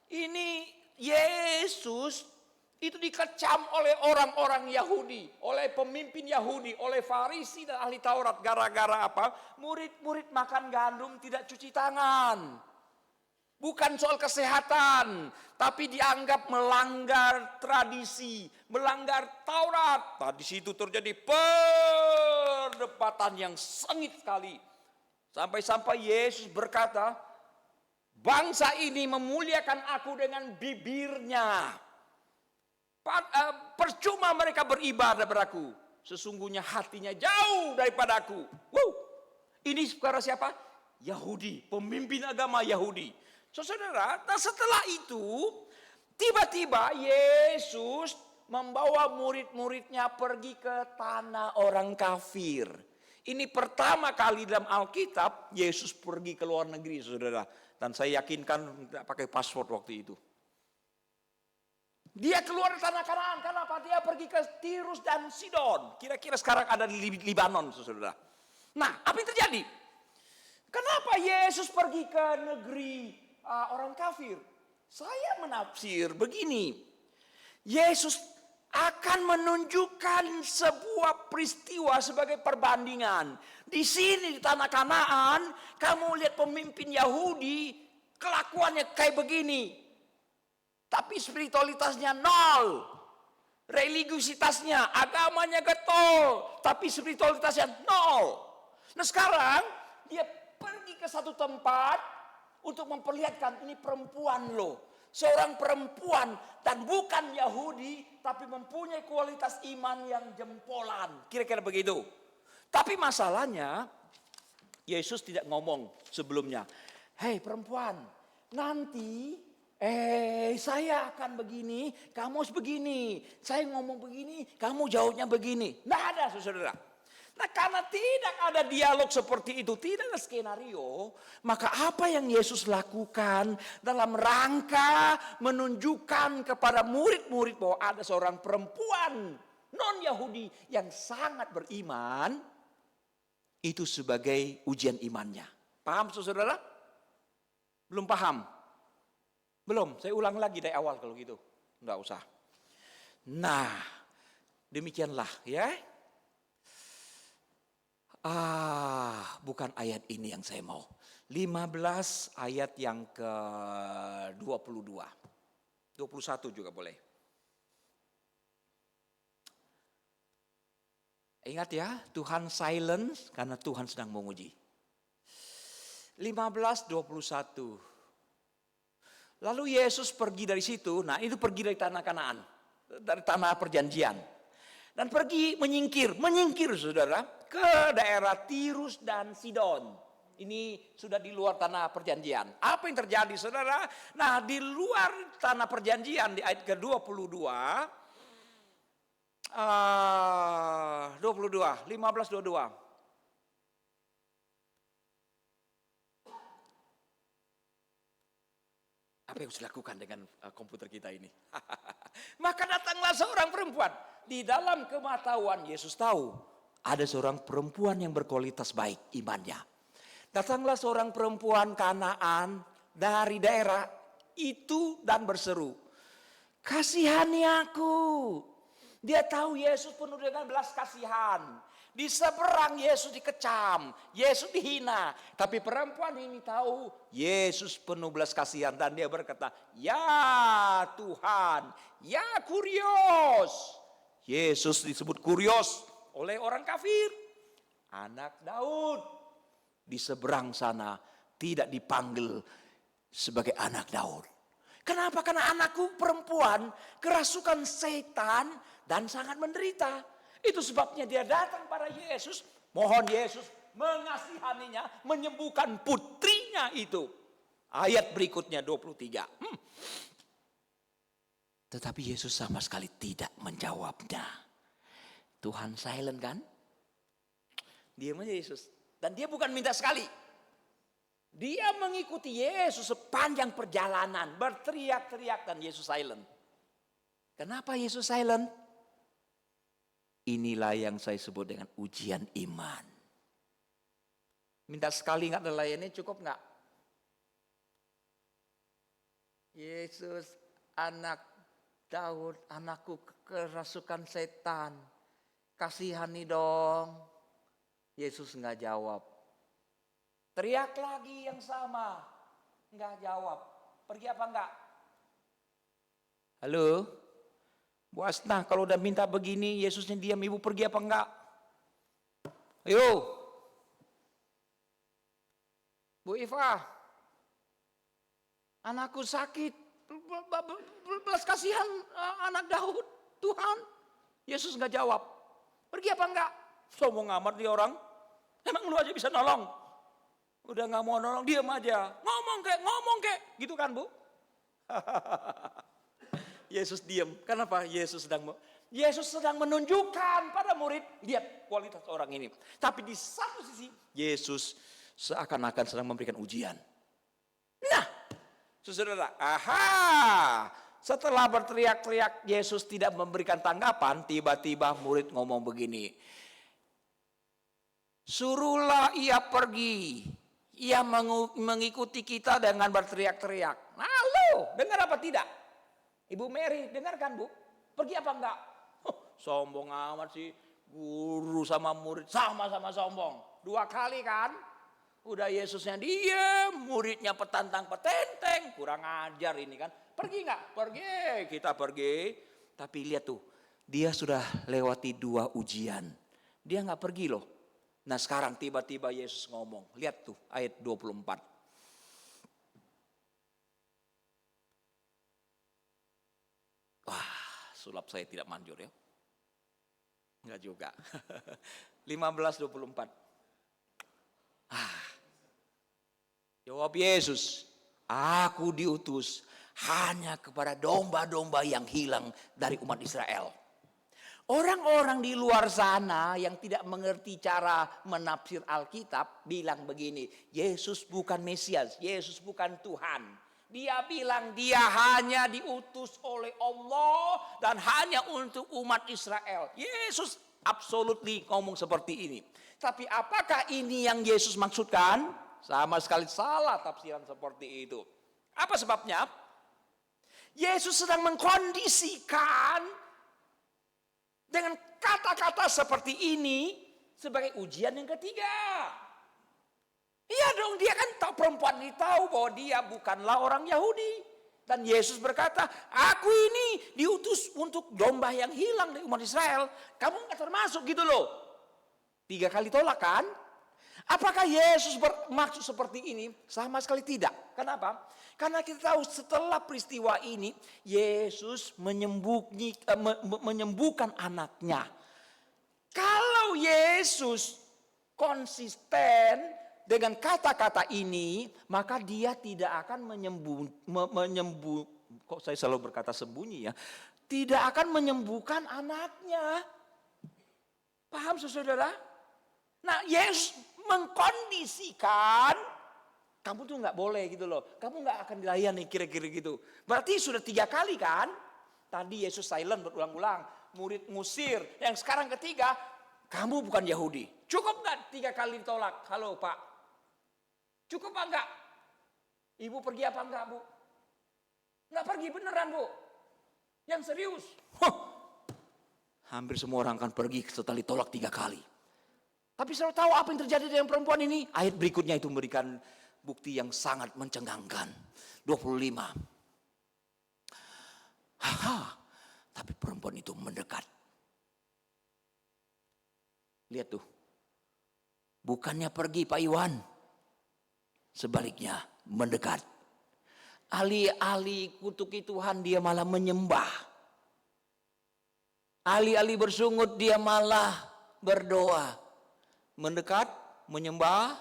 Ini Yesus itu dikecam oleh orang-orang Yahudi, oleh pemimpin Yahudi, oleh Farisi dan ahli Taurat. Gara-gara apa? Murid-murid makan gandum tidak cuci tangan. Bukan soal kesehatan, tapi dianggap melanggar tradisi, melanggar Taurat. Nah, di situ terjadi perdebatan yang sengit sekali. Sampai-sampai Yesus berkata, bangsa ini memuliakan aku dengan bibirnya. Percuma mereka beribadah padaku. Sesungguhnya hatinya jauh daripada aku. Wow. Ini sekarang siapa? Yahudi, pemimpin agama Yahudi. Saudara, nah setelah itu tiba-tiba Yesus membawa murid-muridnya pergi ke tanah orang kafir. Ini pertama kali dalam Alkitab Yesus pergi ke luar negeri, saudara. Dan saya yakinkan tidak pakai paspor waktu itu. Dia keluar dari tanah Kanaan. Kenapa? Dia pergi ke Tirus dan Sidon. Kira-kira sekarang ada di Libanon, saudara. Nah, apa yang terjadi? Kenapa Yesus pergi ke negeri orang kafir? Saya menafsir begini. Yesus akan menunjukkan sebuah peristiwa sebagai perbandingan. Di sini di tanah Kanaan, kamu lihat pemimpin Yahudi kelakuannya kayak begini. Tapi spiritualitasnya nol. Religiusitasnya, agamanya getol, tapi spiritualitasnya nol. Nah sekarang dia pergi ke satu tempat untuk memperlihatkan ini perempuan loh. Seorang perempuan dan bukan Yahudi, tapi mempunyai kualitas iman yang jempolan. Kira-kira begitu. Tapi masalahnya, Yesus tidak ngomong sebelumnya. Hei perempuan, nanti saya akan begini, kamu harus begini. Saya ngomong begini, kamu jawabnya begini. Nggak ada, saudara. Nah karena tidak ada dialog seperti itu, tidak ada skenario, maka apa yang Yesus lakukan dalam rangka menunjukkan kepada murid-murid bahwa ada seorang perempuan non-Yahudi yang sangat beriman, itu sebagai ujian imannya. Paham saudara? Belum paham? Belum, saya ulang lagi dari awal kalau gitu. Enggak usah. Nah, demikianlah ya. Bukan ayat ini yang saya mau. 15 ayat yang ke-22. 21 juga boleh. Ingat ya, Tuhan silence karena Tuhan sedang menguji. 15:21. Lalu Yesus pergi dari situ, nah itu pergi dari tanah Kanaan, dari tanah perjanjian. Dan pergi menyingkir saudara, ke daerah Tirus dan Sidon. Ini sudah di luar tanah perjanjian. Apa yang terjadi saudara? Nah di luar tanah perjanjian di ayat ke-22, 15:22. Apa yang harus dilakukan dengan komputer kita ini? Maka datanglah seorang perempuan. Di dalam kematahuan Yesus tahu ada seorang perempuan yang berkualitas baik imannya. Datanglah seorang perempuan Kanaan dari daerah itu dan berseru, "Kasihani aku." Dia tahu Yesus penuh dengan belas kasihan. Di seberang Yesus dikecam, Yesus dihina. Tapi perempuan ini tahu Yesus penuh belas kasihan. Dan dia berkata, "Ya Tuhan, ya Kurios." Yesus disebut Kurios oleh orang kafir. Anak Daud. Di seberang sana tidak dipanggil sebagai anak Daud. Kenapa? Karena anakku perempuan kerasukan setan dan sangat menderita. Itu sebabnya dia datang pada Yesus. Mohon Yesus mengasihaninya, menyembuhkan putrinya itu. Ayat berikutnya 23. Tetapi Yesus sama sekali tidak menjawabnya. Tuhan silent kan? Diam aja Yesus. Dan dia bukan minta sekali. Dia mengikuti Yesus sepanjang perjalanan. Berteriak-teriak dan Yesus silent. Kenapa Yesus silent? Inilah yang saya sebut dengan ujian iman. Minta sekali nggak dilayani, cukup nggak? Yesus, anak Daud, anakku kerasukan setan. Kasihani dong. Yesus nggak jawab. Teriak lagi yang sama. Nggak jawab. Pergi apa enggak? Halo? Bu Asnah, kalau udah minta begini, Yesusnya diam, ibu pergi apa enggak? Ayo. Bu Iva, anakku sakit, belas kasihan anak Daud, Tuhan. Yesus enggak jawab. Pergi apa enggak? Sombong amat dia orang. Emang lu aja bisa nolong? Udah enggak mau nolong, diam aja. Ngomong kek, gitu kan Bu? Yesus diam. Kenapa? Yesus sedang menunjukkan pada murid, lihat kualitas orang ini. Tapi di satu sisi, Yesus seakan-akan sedang memberikan ujian. Nah, saudara, setelah berteriak-teriak, Yesus tidak memberikan tanggapan, tiba-tiba murid ngomong begini. Suruhlah ia pergi. Ia mengikuti kita dengan berteriak-teriak. Lalu, dengar apa tidak? Ibu Mary, dengarkan Bu. Pergi apa enggak? Sombong amat sih. Guru sama murid sama-sama sombong. 2 kali kan? Udah Yesusnya diam, muridnya petantang-petenteng. Kurang ajar ini kan. Pergi enggak? Pergi, kita pergi. Tapi lihat tuh, dia sudah lewati 2 ujian. Dia enggak pergi loh. Nah sekarang tiba-tiba Yesus ngomong. Lihat tuh ayat 24. Sulap saya tidak manjur ya. Enggak juga. 15:24. Jawab Yesus, aku diutus hanya kepada domba-domba yang hilang dari umat Israel. Orang-orang di luar sana yang tidak mengerti cara menafsir Alkitab bilang begini, Yesus bukan Mesias, Yesus bukan Tuhan. Dia bilang dia hanya diutus oleh Allah dan hanya untuk umat Israel. Yesus absolutely ngomong seperti ini. Tapi apakah ini yang Yesus maksudkan? Sama sekali salah tafsiran seperti itu. Apa sebabnya? Yesus sedang mengkondisikan dengan kata-kata seperti ini sebagai ujian yang ketiga. Iya dong, dia kan tahu, perempuan ini tahu bahwa dia bukanlah orang Yahudi. Dan Yesus berkata, aku ini diutus untuk domba yang hilang dari umat Israel. Kamu gak termasuk gitu loh. 3 kali tolak kan? Apakah Yesus bermaksud seperti ini? Sama sekali tidak. Kenapa? Karena kita tahu setelah peristiwa ini, Yesus menyembuhkan anaknya. Kalau Yesus konsisten dengan kata-kata ini, maka dia tidak akan kok saya selalu berkata sembunyi ya, tidak akan menyembuhkan anaknya. Paham saudara? Nah, Yesus mengkondisikan kamu tuh nggak boleh gitu loh. Kamu nggak akan dilayani kira-kira gitu. Berarti sudah 3 kali kan? Tadi Yesus silent berulang-ulang. Murid ngusir. Yang sekarang ketiga, kamu bukan Yahudi. Cukup nggak 3 kali ditolak? Halo Pak. Cukup apa enggak? Ibu pergi apa enggak Bu? Nggak pergi beneran Bu. Yang serius. Hampir semua orang akan pergi setelah ditolak 3 kali. Tapi selalu tahu apa yang terjadi dengan perempuan ini? Ayat berikutnya itu memberikan bukti yang sangat mencengangkan. 25. Tapi perempuan itu mendekat. Lihat tuh. Bukannya pergi Pak Iwan. Sebaliknya mendekat. Alih-alih kutuki Tuhan dia malah menyembah. Alih-alih bersungut dia malah berdoa. Mendekat, menyembah,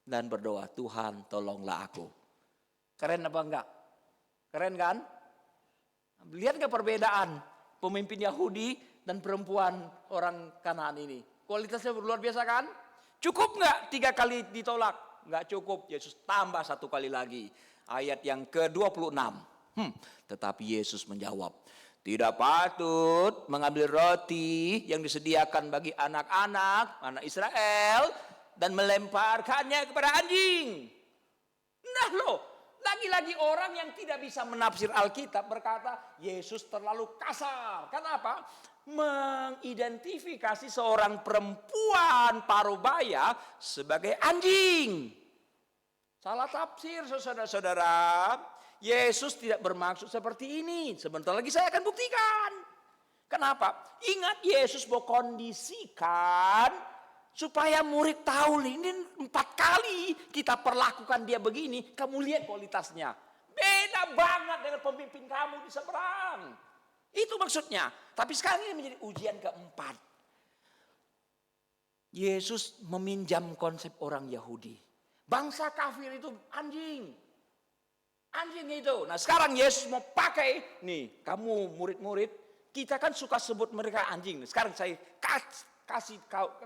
dan berdoa. Tuhan tolonglah aku. Keren apa enggak? Keren kan? Lihat gak perbedaan pemimpin Yahudi dan perempuan orang Kanaan ini? Kualitasnya luar biasa kan? Cukup gak 3 kali ditolak? Gak cukup. Yesus tambah 1 kali lagi. Ayat yang ke-26. Tetapi Yesus menjawab, tidak patut mengambil roti yang disediakan bagi anak-anak, anak Israel, dan melemparkannya kepada anjing. Nah loh, lagi-lagi orang yang tidak bisa menafsir Alkitab berkata, Yesus terlalu kasar. Kenapa? Mengidentifikasi seorang perempuan parubaya sebagai anjing. Salah tafsir saudara-saudara. Yesus tidak bermaksud seperti ini. Sebentar lagi saya akan buktikan. Kenapa? Ingat Yesus mau kondisikan supaya murid tahu ini 4 kali kita perlakukan dia begini. Kamu lihat kualitasnya. Beda banget dengan pemimpin kamu di seberang. Itu maksudnya. Tapi sekarang ini menjadi ujian keempat. Yesus meminjam konsep orang Yahudi. Bangsa kafir itu anjing. Anjing itu. Nah sekarang Yesus mau pakai, nih kamu murid-murid, kita kan suka sebut mereka anjing. Sekarang saya kasih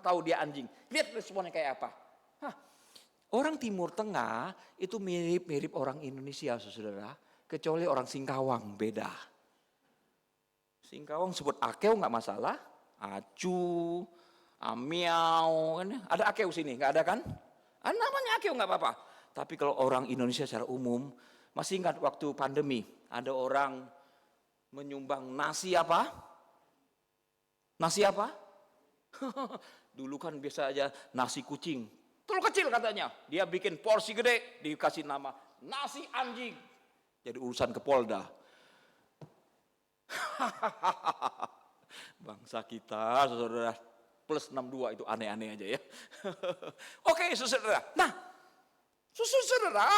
tahu dia anjing. Lihat responnya kayak apa. Orang Timur Tengah itu mirip-mirip orang Indonesia saudara. Kecuali orang Singkawang beda. Singkawang sebut akeu nggak masalah. Acu, amiau. Ada akeu sini, nggak ada kan? Namanya akeu nggak apa-apa. Tapi kalau orang Indonesia secara umum, masih ingat waktu pandemi, ada orang menyumbang nasi apa? Nasi apa? Dulu kan biasa aja nasi kucing. Terlalu kecil katanya. Dia bikin porsi gede, dikasih nama nasi anjing. Jadi urusan ke Polda. Bangsa kita, saudara, plus 62 itu aneh-aneh aja ya. Oke, saudara. Nah, saudara,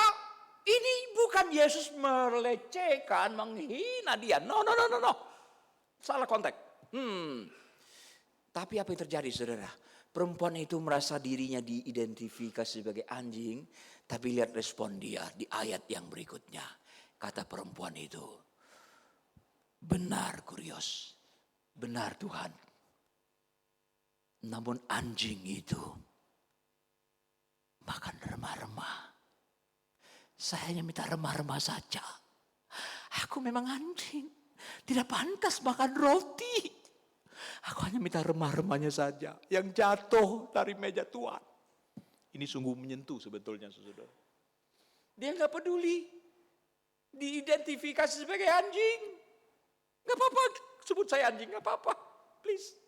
ini bukan Yesus melecehkan, menghina dia. No. Salah konteks. Tapi apa yang terjadi saudara? Perempuan itu merasa dirinya diidentifikasi sebagai anjing. Tapi lihat respon dia di ayat yang berikutnya. Kata perempuan itu, benar Kurios, benar Tuhan. Namun anjing itu makan remah-remah. Saya hanya minta remah-remah saja. Aku memang anjing. Tidak pantas makan roti. Aku hanya minta remah-remahnya saja. Yang jatuh dari meja Tuhan. Ini sungguh menyentuh sebetulnya saudara. Dia gak peduli. Diidentifikasi sebagai anjing. Gak apa-apa sebut saya anjing. Gak apa-apa. Please.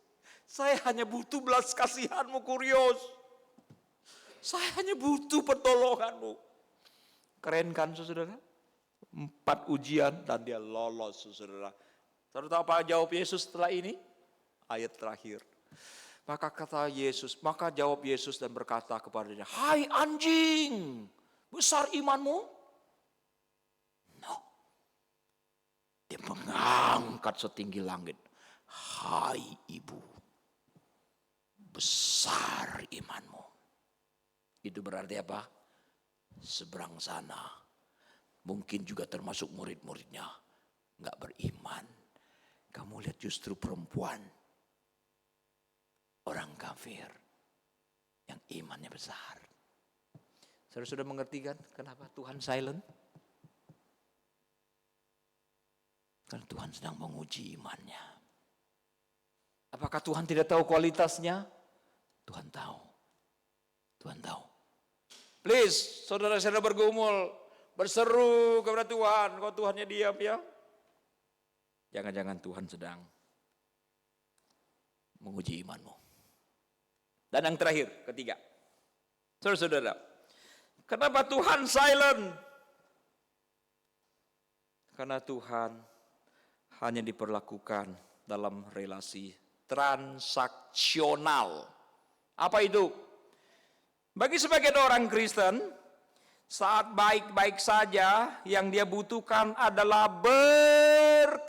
Saya hanya butuh belas kasihanmu Kurios. Saya hanya butuh pertolonganmu. Keren kan saudara? 4 ujian dan dia lolos saudara. Saudara tahu apa jawab Yesus setelah ini? Ayat terakhir. Maka jawab Yesus dan berkata kepadanya, "Hai anjing, besar imanmu?" No. Dia mengangkat setinggi langit. "Hai ibu, besar imanmu." Itu berarti apa? Seberang sana mungkin juga termasuk murid-muridnya nggak beriman. Kamu lihat justru perempuan, orang kafir yang imannya besar. Saudara sudah mengerti kan kenapa Tuhan silent? Karena Tuhan sedang menguji imannya. Apakah Tuhan tidak tahu kualitasnya? Tuhan tahu. Tuhan tahu. Please, saudara-saudara bergumul, berseru kepada Tuhan. Kalau Tuhannya diam ya. Jangan-jangan Tuhan sedang menguji imanmu. Dan yang terakhir, ketiga. Saudara-saudara, kenapa Tuhan silent? Karena Tuhan hanya diperlakukan dalam relasi transaksional. Apa itu? Bagi sebagian orang Kristen, saat baik-baik saja yang dia butuhkan adalah berkat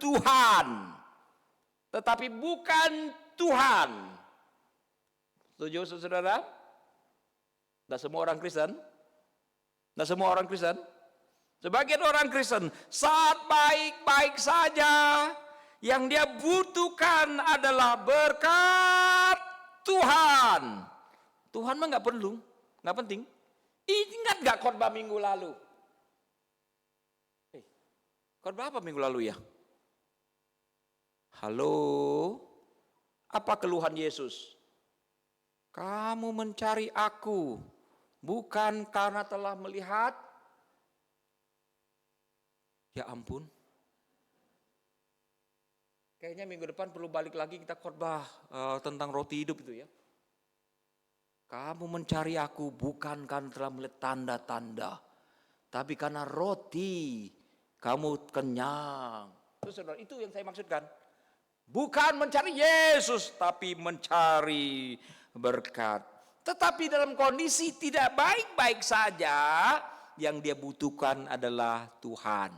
Tuhan. Tetapi bukan Tuhan. Setuju saudara? Tidak semua orang Kristen. Tidak semua orang Kristen. Sebagian orang Kristen saat baik-baik saja yang dia butuhkan adalah berkat Tuhan. Tuhan mah nggak perlu, nggak penting. Ingat nggak khotbah minggu lalu? Khotbah apa minggu lalu ya? Halo, apa keluhan Yesus? Kamu mencari aku bukan karena telah melihat. Ya ampun. Kayaknya minggu depan perlu balik lagi kita khotbah tentang roti hidup itu ya. Kamu mencari aku bukan karena telah melihat tanda-tanda, tapi karena roti kamu kenyang. Saudara, itu yang saya maksudkan. Bukan mencari Yesus, tapi mencari berkat. Tetapi dalam kondisi tidak baik-baik saja, yang dia butuhkan adalah Tuhan.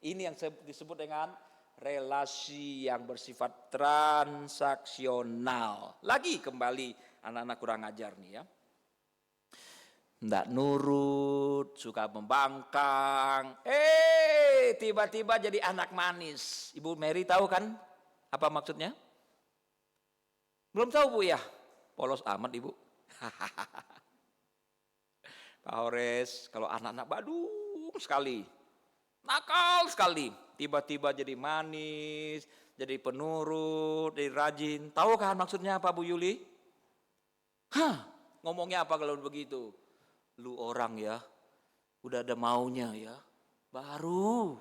Ini yang disebut dengan relasi yang bersifat transaksional. Lagi kembali anak-anak kurang ajar nih ya. Nggak nurut, suka membangkang. Tiba-tiba jadi anak manis. Ibu Mary tahu kan apa maksudnya? Belum tahu Bu ya? Polos amat Ibu. Pak Hores, kalau anak-anak badung sekali. Nakal sekali. Tiba-tiba jadi manis, jadi penurut, jadi rajin. Tahu kan maksudnya apa Bu Yuli? Ngomongnya apa kalau begitu? Lu orang ya, udah ada maunya ya, baru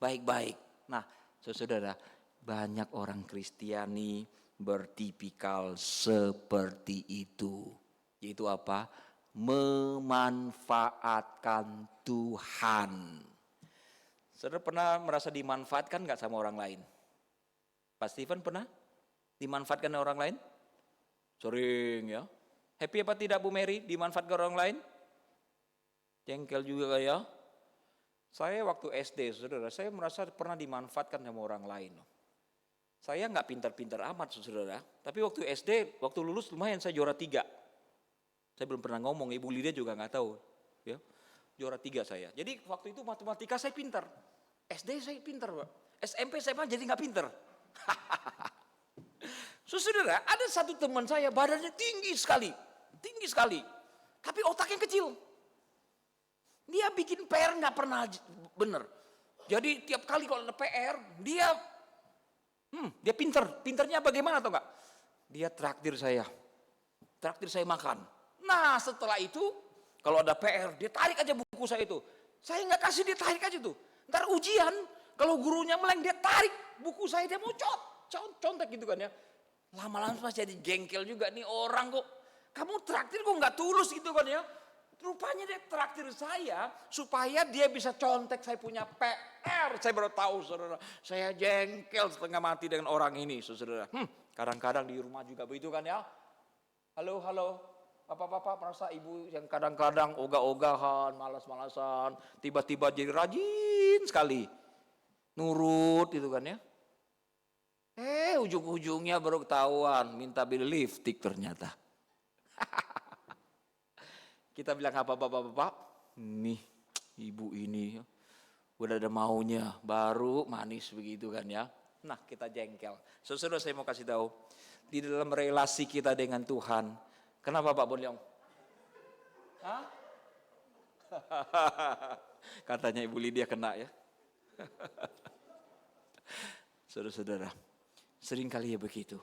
baik-baik. Nah, saudara, banyak orang Kristiani bertipikal seperti itu. Yaitu apa? Memanfaatkan Tuhan. Saudara pernah merasa dimanfaatkan gak sama orang lain? Pak Steven pernah dimanfaatkan oleh orang lain? Sering ya. Happy apa tidak Bu Mary dimanfaatkan orang lain? Jengkel juga ya. Saya waktu SD saudara, saya merasa pernah dimanfaatkan sama orang lain. Saya gak pintar-pintar amat saudara. Tapi waktu SD, waktu lulus lumayan saya juara 3. Saya belum pernah ngomong, Ibu Lydia juga gak tahu. Ya. Juara 3 saya. Jadi waktu itu matematika saya pintar. SD saya pintar Pak. SMP saya mah jadi gak pintar. Saudara, ada satu teman saya badannya tinggi sekali. Tinggi sekali. Tapi otaknya kecil. Dia bikin PR gak pernah bener. Jadi tiap kali kalau ada PR, dia pintar. Pintarnya bagaimana atau enggak? Dia traktir saya makan. Nah setelah itu, kalau ada PR, dia tarik aja buku saya itu. Saya nggak kasih, dia tarik aja tuh. Ntar ujian, kalau gurunya meleng, dia tarik buku saya, dia mau contek gitu kan ya. Lama-lama pas jadi gengkel juga nih orang kok. Kamu traktir kok nggak tulus gitu kan ya. Rupanya dia traktir saya supaya dia bisa contek saya punya PR. Saya baru tahu saudara. Saya jengkel setengah mati dengan orang ini saudara. Kadang-kadang di rumah juga begitu kan ya. Halo. Bapak-bapak merasa ibu yang kadang-kadang ogah-ogahan, malas-malasan. Tiba-tiba jadi rajin sekali. Nurut gitu kan ya. Ujung-ujungnya baru ketahuan. Minta beli lipstik ternyata. Kita bilang apa bapak-bapak? Nih ibu ini udah ada maunya, baru manis begitu kan ya. Nah kita jengkel. Saudara saya mau kasih tahu, di dalam relasi kita dengan Tuhan, kenapa Pak Bonlyong? Hah? Katanya Ibu Lydia kena ya. Saudara-saudara, seringkali ya begitu.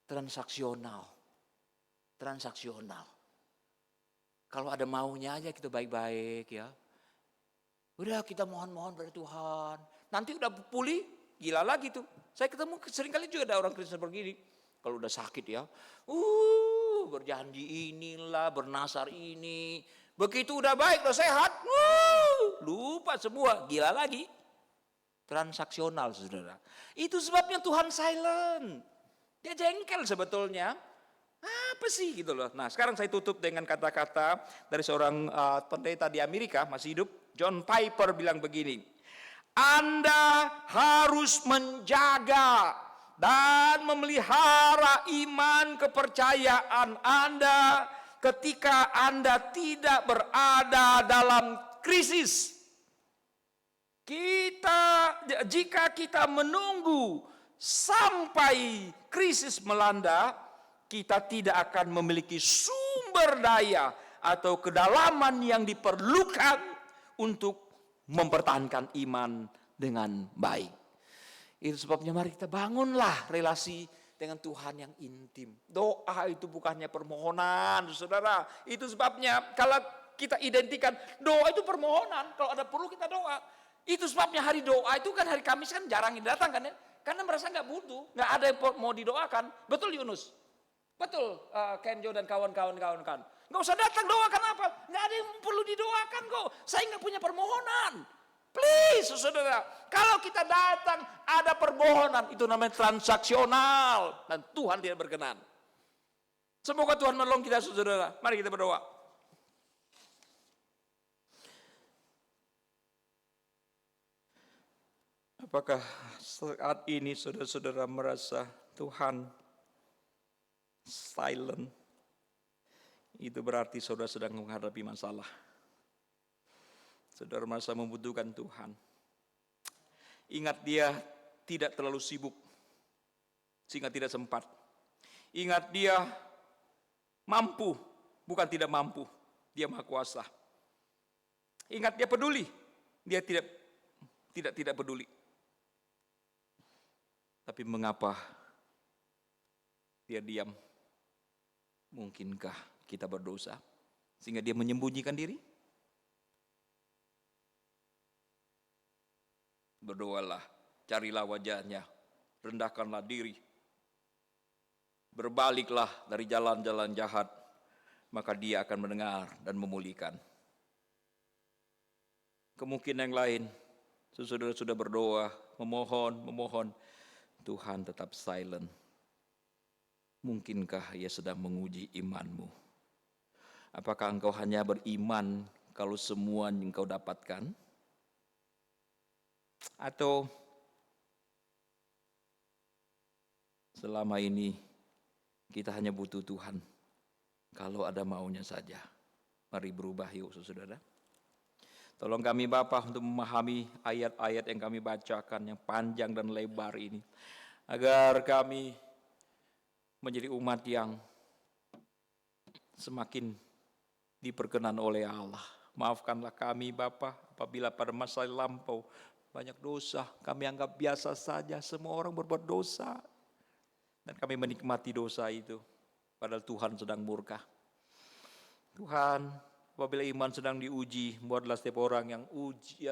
Transaksional. Kalau ada maunya aja kita baik-baik ya. Udah kita mohon-mohon pada Tuhan. Nanti udah pulih, gila lagi tuh. Saya ketemu seringkali juga ada orang Kristen begini. Kalau udah sakit ya, berjanji inilah, bernasar ini. Begitu udah baik, udah sehat, lupa semua, gila lagi. Transaksional saudara. Itu sebabnya Tuhan silent. Dia jengkel sebetulnya. Apa sih gitu loh. Nah sekarang saya tutup dengan kata-kata dari seorang pendeta di Amerika masih hidup. John Piper bilang begini. Anda harus menjaga dan memelihara iman kepercayaan Anda ketika Anda tidak berada dalam krisis. Jika kita menunggu sampai krisis melanda, kita tidak akan memiliki sumber daya atau kedalaman yang diperlukan untuk mempertahankan iman dengan baik. Itu sebabnya mari kita bangunlah relasi dengan Tuhan yang intim. Doa itu bukannya permohonan, saudara. Itu sebabnya kalau kita identikan doa itu permohonan. Kalau ada perlu kita doa. Itu sebabnya hari doa itu kan hari Kamis kan jarang datang kan ya. Karena merasa nggak butuh, nggak ada yang mau didoakan. Betul Yunus? Betul Kenjo dan kawan-kawan. Nggak usah datang doakan apa. Nggak ada yang perlu didoakan kok. Saya nggak punya permohonan. Please saudara. Kalau kita datang ada permohonan. Itu namanya transaksional. Dan Tuhan tidak berkenan. Semoga Tuhan menolong kita saudara. Mari kita berdoa. Apakah saat ini saudara-saudara merasa Tuhan silent? Itu berarti saudara sedang menghadapi masalah. Saudara merasa membutuhkan Tuhan. Ingat dia tidak terlalu sibuk, sehingga tidak sempat. Ingat dia mampu, bukan tidak mampu. Dia Maha Kuasa. Ingat dia peduli, dia tidak peduli. Tapi mengapa dia diam? Mungkinkah kita berdosa sehingga dia menyembunyikan diri? Berdoalah, carilah wajahnya, rendahkanlah diri. Berbaliklah dari jalan-jalan jahat, maka dia akan mendengar dan memulihkan. Kemungkinan yang lain, saudara sudah berdoa, memohon, Tuhan tetap silent. Mungkinkah ia sedang menguji imanmu? Apakah engkau hanya beriman kalau semua yang engkau dapatkan? Atau selama ini kita hanya butuh Tuhan kalau ada maunya saja? Mari berubah yuk saudara. Tolong kami Bapa untuk memahami ayat-ayat yang kami bacakan yang panjang dan lebar ini. Agar kami menjadi umat yang semakin diperkenan oleh Allah. Maafkanlah kami Bapa apabila pada masa lampau banyak dosa. Kami anggap biasa saja, semua orang berbuat dosa. Dan kami menikmati dosa itu. Padahal Tuhan sedang murka. Tuhan, apabila iman sedang diuji, buatlah setiap orang yang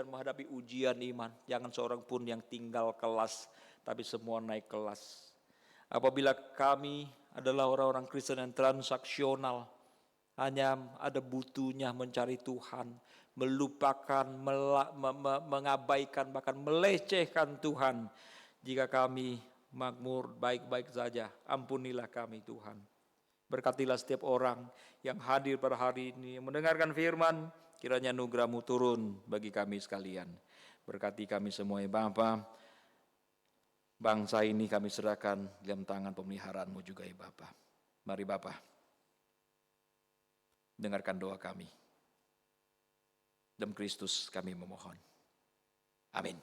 menghadapi ujian iman. Jangan seorang pun yang tinggal kelas, tapi semua naik kelas. Apabila kami adalah orang-orang Kristen yang transaksional, hanya ada butuhnya mencari Tuhan, melupakan, mengabaikan, bahkan melecehkan Tuhan. Jika kami makmur baik-baik saja, ampunilah kami Tuhan. Berkatilah setiap orang yang hadir pada hari ini, yang mendengarkan firman, kiranya anugerah-Mu turun bagi kami sekalian. Berkati kami semua ya Bapa. Bangsa ini kami serahkan dalam tangan pemeliharaan-Mu juga ya Bapa. Mari Bapa, dengarkan doa kami. Dalam Kristus kami memohon. Amin.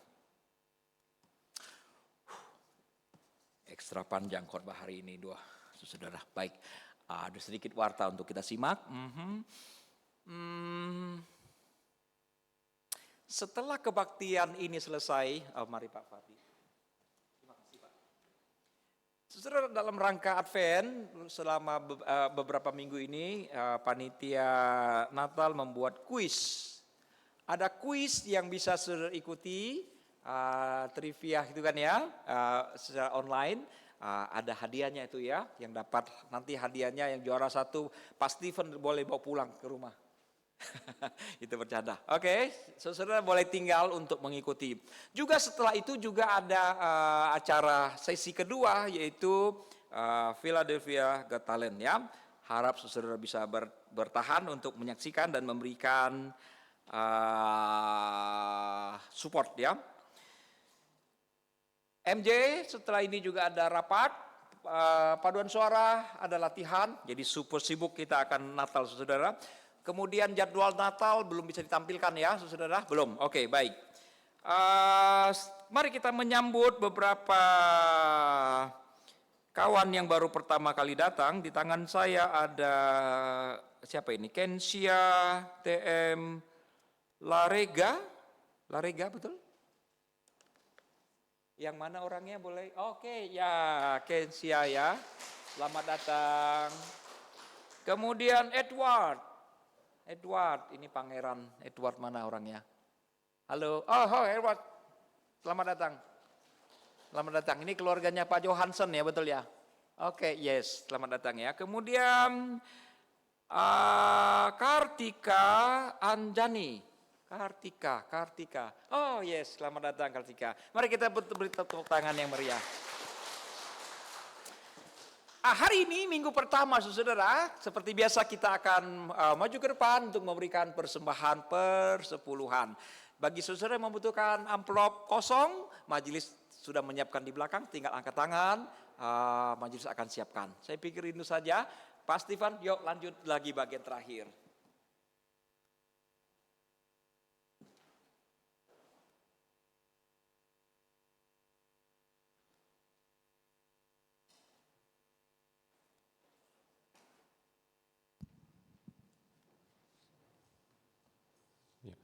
Ekstra panjang khotbah hari ini doa, saudara. Baik, ada sedikit warta untuk kita simak. Setelah kebaktian ini selesai, mari Pak Fadi. Saudara, dalam rangka Advent selama beberapa minggu ini panitia Natal membuat kuis. Ada kuis yang bisa saudara ikuti, trivia itu kan ya, secara online. Ada hadiahnya itu ya, yang dapat nanti hadiahnya yang juara 1 Pak Steven boleh bawa pulang ke rumah. Itu bercanda. Oke, saudara boleh tinggal untuk mengikuti. Juga setelah itu juga ada acara sesi kedua yaitu Philadelphia Got Talent ya. Harap saudara bisa bertahan untuk menyaksikan dan memberikan support ya. MJ setelah ini juga ada rapat paduan suara, ada latihan. Jadi super sibuk kita akan Natal saudara. Kemudian jadwal Natal belum bisa ditampilkan ya, saudara? Belum. Oke, baik. Mari kita menyambut beberapa kawan yang baru pertama kali datang. Di tangan saya ada siapa ini? Kensia TM Larega. Larega betul? Yang mana orangnya boleh? Oke, ya Kensia ya. Selamat datang. Kemudian Edward, ini Pangeran Edward mana orangnya? Halo, Edward, selamat datang. Selamat datang, ini keluarganya Pak Johansson ya, betul ya? Oke, yes, selamat datang ya. Kemudian Kartika Anjani. Kartika. Oh yes, selamat datang Kartika. Mari kita beri tepuk tangan yang meriah. Hari ini minggu pertama saudara, seperti biasa kita akan maju ke depan untuk memberikan persembahan persepuluhan. Bagi saudara yang membutuhkan amplop kosong, majelis sudah menyiapkan di belakang, tinggal angkat tangan, majelis akan siapkan. Saya pikir itu saja. Pak Stefan, yuk lanjut lagi bagian terakhir.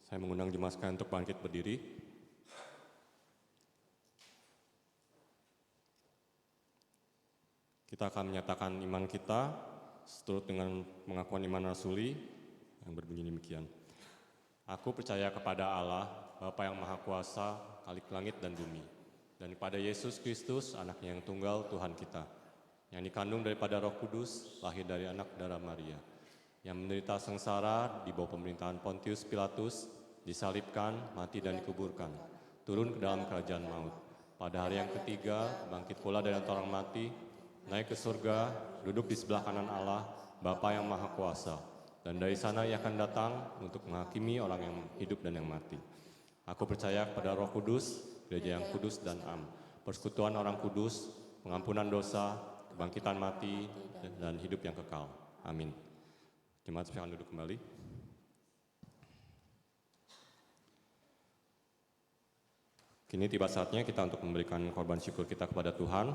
Saya mengundang jemaat sekalian untuk bangkit berdiri. Kita akan menyatakan iman kita seturut dengan pengakuan iman rasuli yang berbunyi demikian. Aku percaya kepada Allah, Bapa yang Maha Kuasa, Khalik langit dan bumi, dan kepada Yesus Kristus, anaknya yang tunggal, Tuhan kita, yang dikandung daripada Roh Kudus, lahir dari anak darah Maria, yang menderita sengsara di bawah pemerintahan Pontius Pilatus, disalibkan, mati dan dikuburkan, turun ke dalam kerajaan maut. Pada hari yang ketiga, bangkit pula dari antara orang mati, naik ke surga, duduk di sebelah kanan Allah, Bapa yang Maha Kuasa. Dan dari sana ia akan datang untuk menghakimi orang yang hidup dan yang mati. Aku percaya kepada Roh Kudus, gereja yang kudus dan am, persekutuan orang kudus, pengampunan dosa, kebangkitan mati, dan hidup yang kekal. Amin. Jemaat silakan duduk kembali. Kini tiba saatnya kita untuk memberikan korban syukur kita kepada Tuhan.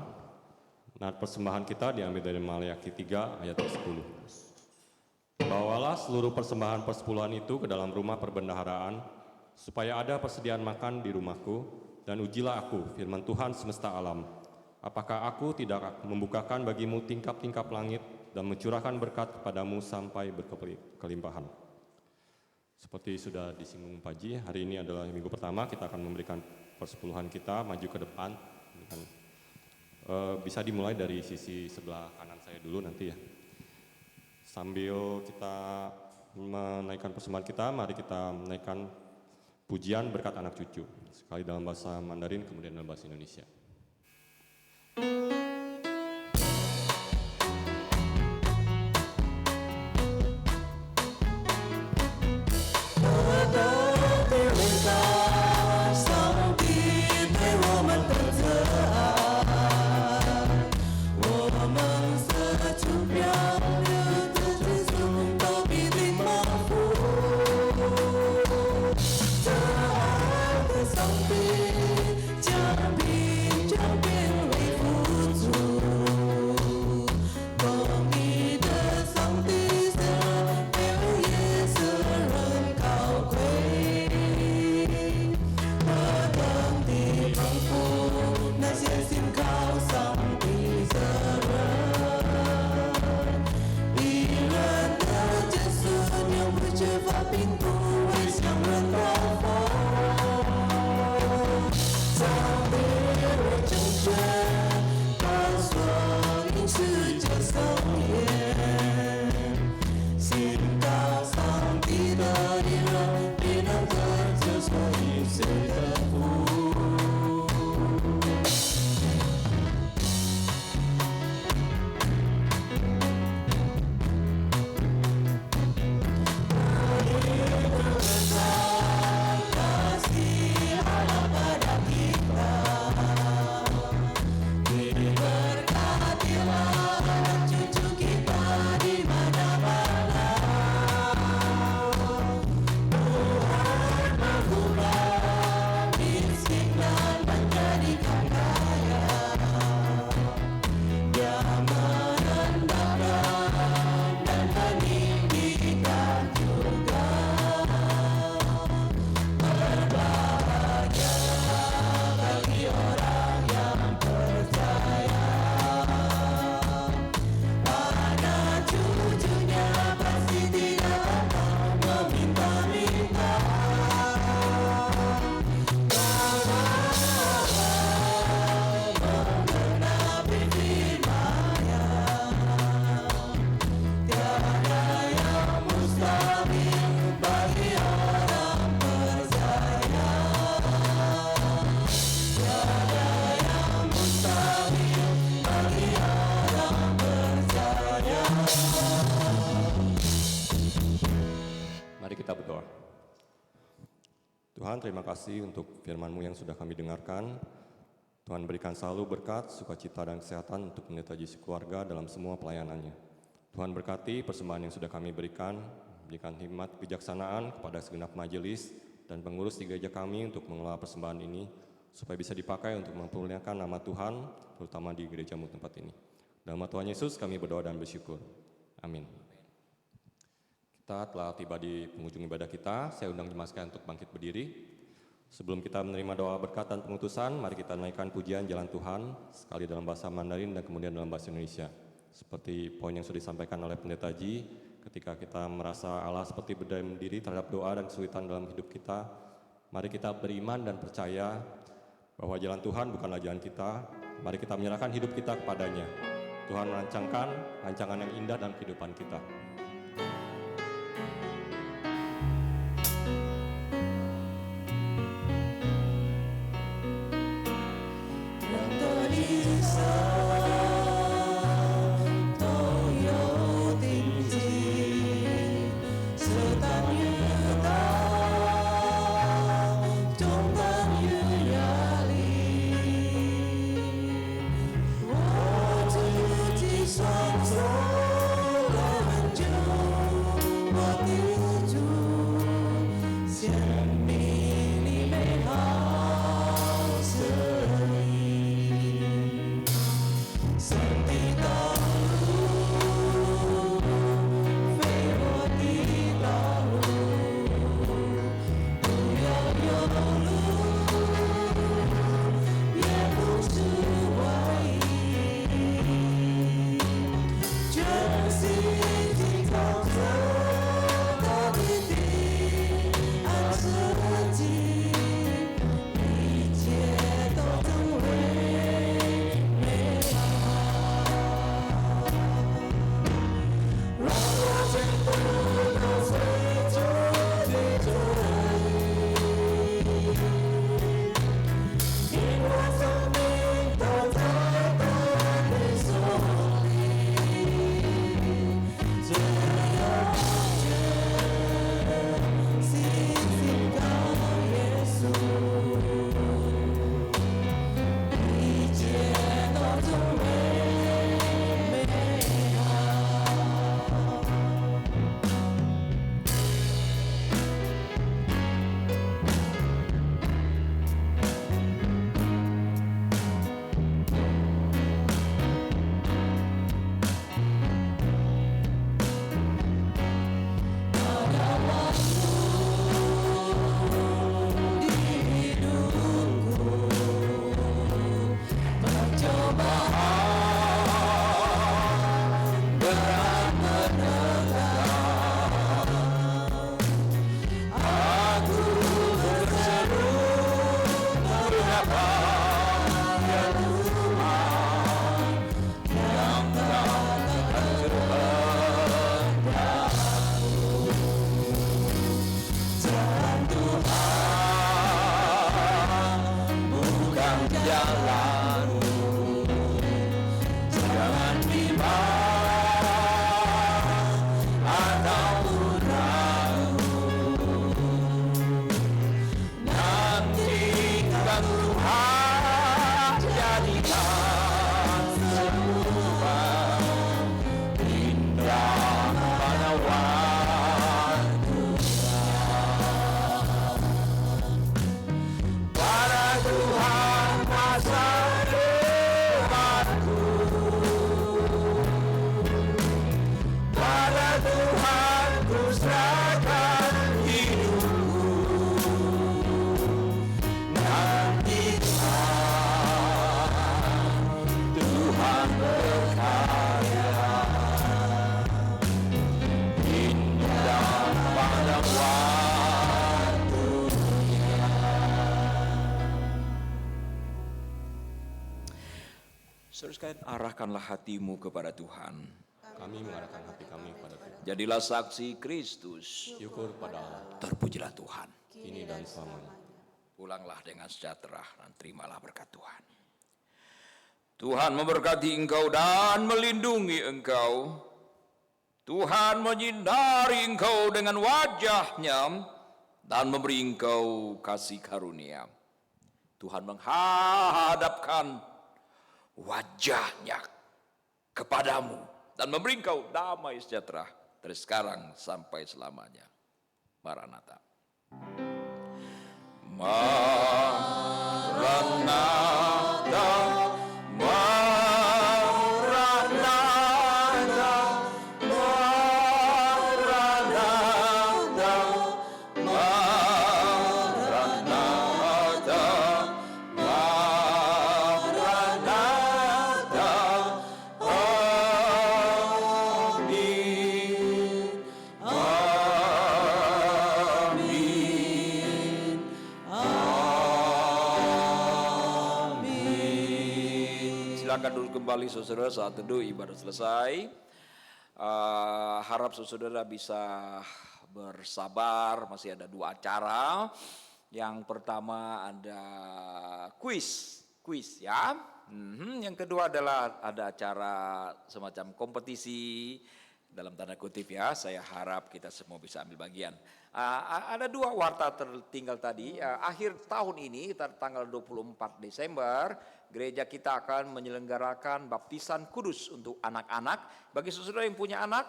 Nah, persembahan kita diambil dari Maleakhi 3 ayat 10. Bawalah seluruh persembahan persepuluhan itu ke dalam rumah perbendaharaan, supaya ada persediaan makan di rumahku, dan ujilah aku, firman Tuhan semesta alam. Apakah aku tidak membukakan bagimu tingkap-tingkap langit dan mencurahkan berkat kepadamu sampai berkelimpahan. Seperti sudah disinggung Pak Ji, hari ini adalah minggu pertama kita akan memberikan persepuluhan kita maju ke depan dengan Bisa dimulai dari sisi sebelah kanan saya dulu nanti ya. Sambil kita menaikkan persembahan kita, mari kita menaikkan pujian berkat anak cucu. Sekali dalam bahasa Mandarin, kemudian dalam bahasa Indonesia. Tuhan, terima kasih untuk firman-Mu yang sudah kami dengarkan. Tuhan berikan selalu berkat, sukacita dan kesehatan untuk pendeta Jisi keluarga dalam semua pelayanannya. Tuhan berkati persembahan yang sudah kami berikan hikmat kebijaksanaan kepada segenap majelis dan pengurus di gereja kami untuk mengelola persembahan ini, supaya bisa dipakai untuk mempermuliakan nama Tuhan, terutama di gereja-Mu tempat ini. Dalam nama Tuhan Yesus kami berdoa dan bersyukur. Amin. Kita telah tiba di penghujung ibadah kita. Saya undang jemaat sekalian untuk bangkit berdiri. Sebelum kita menerima doa berkat dan pengutusan, mari kita naikkan pujian Jalan Tuhan, sekali dalam bahasa Mandarin dan kemudian dalam bahasa Indonesia. Seperti poin yang sudah disampaikan oleh Pendeta Ji, ketika kita merasa Allah seperti berdiam diri terhadap doa dan kesulitan dalam hidup kita, mari kita beriman dan percaya bahwa jalan Tuhan bukanlah jalan kita. Mari kita menyerahkan hidup kita kepadanya. Tuhan merancangkan rancangan yang indah dalam kehidupan kita. ataupun ragu, nantikan Tuhan jadikan semua indah pada waktunya. Pada Tuhan masa depanku, pada Tuhan ku serahkan hidupku. Nantikan Tuhan berkarya indah pada waktunya. Saudara sekalian, arahkanlah hatimu kepada Tuhan. Kami mengarahkan hati kami kepada Tuhan. Jadilah saksi Kristus. Syukur pada Allah, Terpujilah Tuhan. kini dan selamanya. Pulanglah dengan sejahtera dan terimalah berkat Tuhan. Tuhan memberkati engkau dan melindungi engkau. Tuhan menyinari engkau dengan wajah-Nya dan memberi engkau kasih karunia. Tuhan menghadapkan wajah-Nya kepadamu dan memberi engkau damai sejahtera dari sekarang sampai selamanya. Maranatha. Maranatha, Maranatha, Maranatha, Maranatha, Maranatha, amin, amin, amin. Silakan duduk kembali saudara saat teduh ibadah selesai. Harap saudara bisa bersabar, masih ada 2 acara. Yang pertama ada kuis ya. Yang kedua adalah ada acara semacam kompetisi dalam tanda kutip ya. Saya harap kita semua bisa ambil bagian. Ada 2 warta tertinggal tadi. Akhir tahun ini tanggal 24 Desember gereja kita akan menyelenggarakan baptisan kudus untuk anak-anak. Bagi saudara yang punya anak,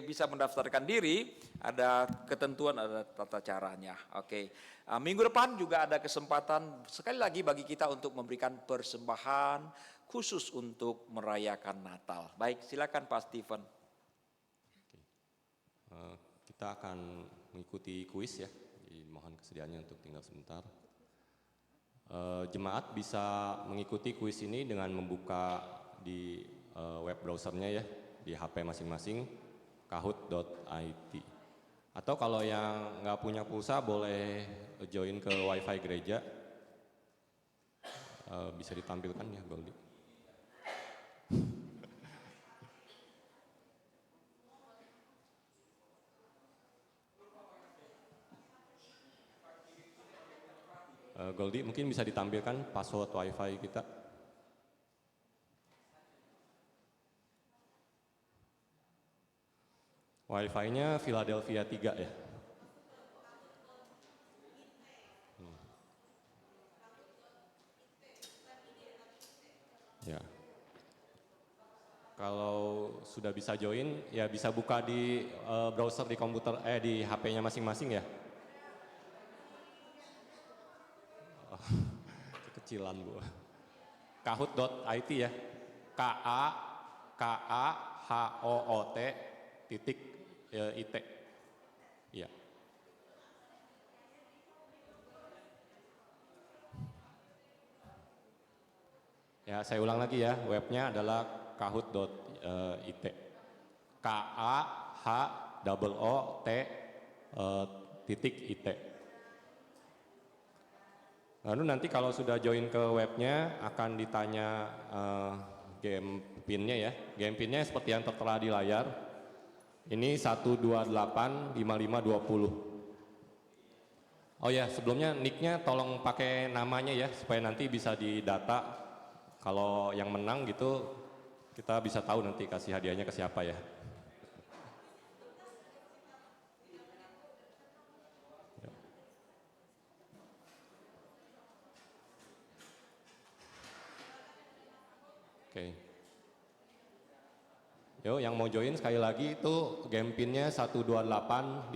bisa mendaftarkan diri. Ada ketentuan, ada tata caranya. Oke. Minggu depan juga ada kesempatan sekali lagi bagi kita untuk memberikan persembahan khusus untuk merayakan Natal. Baik, silakan Pak Stephen. Kita akan mengikuti kuis ya. Mohon kesediaannya untuk tinggal sebentar. Jemaat bisa mengikuti kuis ini dengan membuka di web browsernya ya, di HP masing-masing, kahoot.it. Atau kalau yang nggak punya pulsa boleh join ke wifi gereja. Bisa ditampilkan ya Goldi. Goldi mungkin bisa ditampilkan password wifi kita. Wifi-nya Philadelphia 3 ya. Ya. Kalau sudah bisa join, ya bisa buka di browser di komputer, di HP-nya masing-masing ya. Oh, kekecilan Bu. Kahoot.it ya. KAHOOT.IT. Iya. Ya, saya ulang lagi ya, webnya adalah kahoot.it. KAHOOT.IT. Lalu nanti kalau sudah join ke webnya akan ditanya game pinnya ya. Game pinnya seperti yang tertera di layar. Ini 1285520. Oh ya, sebelumnya nicknya tolong pakai namanya ya supaya nanti bisa didata. Kalau yang menang gitu Kita bisa tahu nanti kasih hadiahnya ke siapa ya. Oke. Yo, yang mau join sekali lagi itu game pinnya 1285520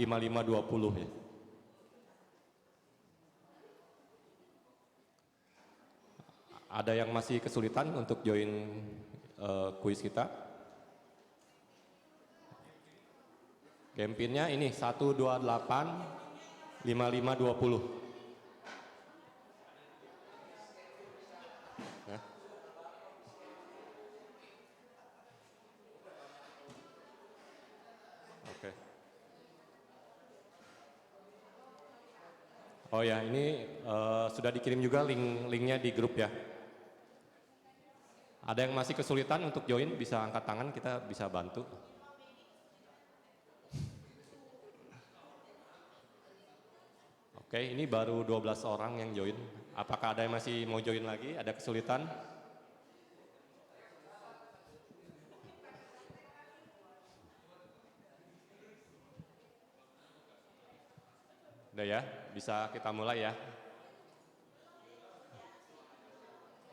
ya. Ada yang masih kesulitan untuk join kuis kita? Game pinnya ini 1285520. Ya. Oke. Oh ya, ini sudah dikirim juga linknya di grup ya. Ada yang masih kesulitan untuk join, bisa angkat tangan, kita bisa bantu. Oke, ini baru 12 orang yang join. Apakah ada yang masih mau join lagi? Ada kesulitan? Udah ya, bisa kita mulai ya.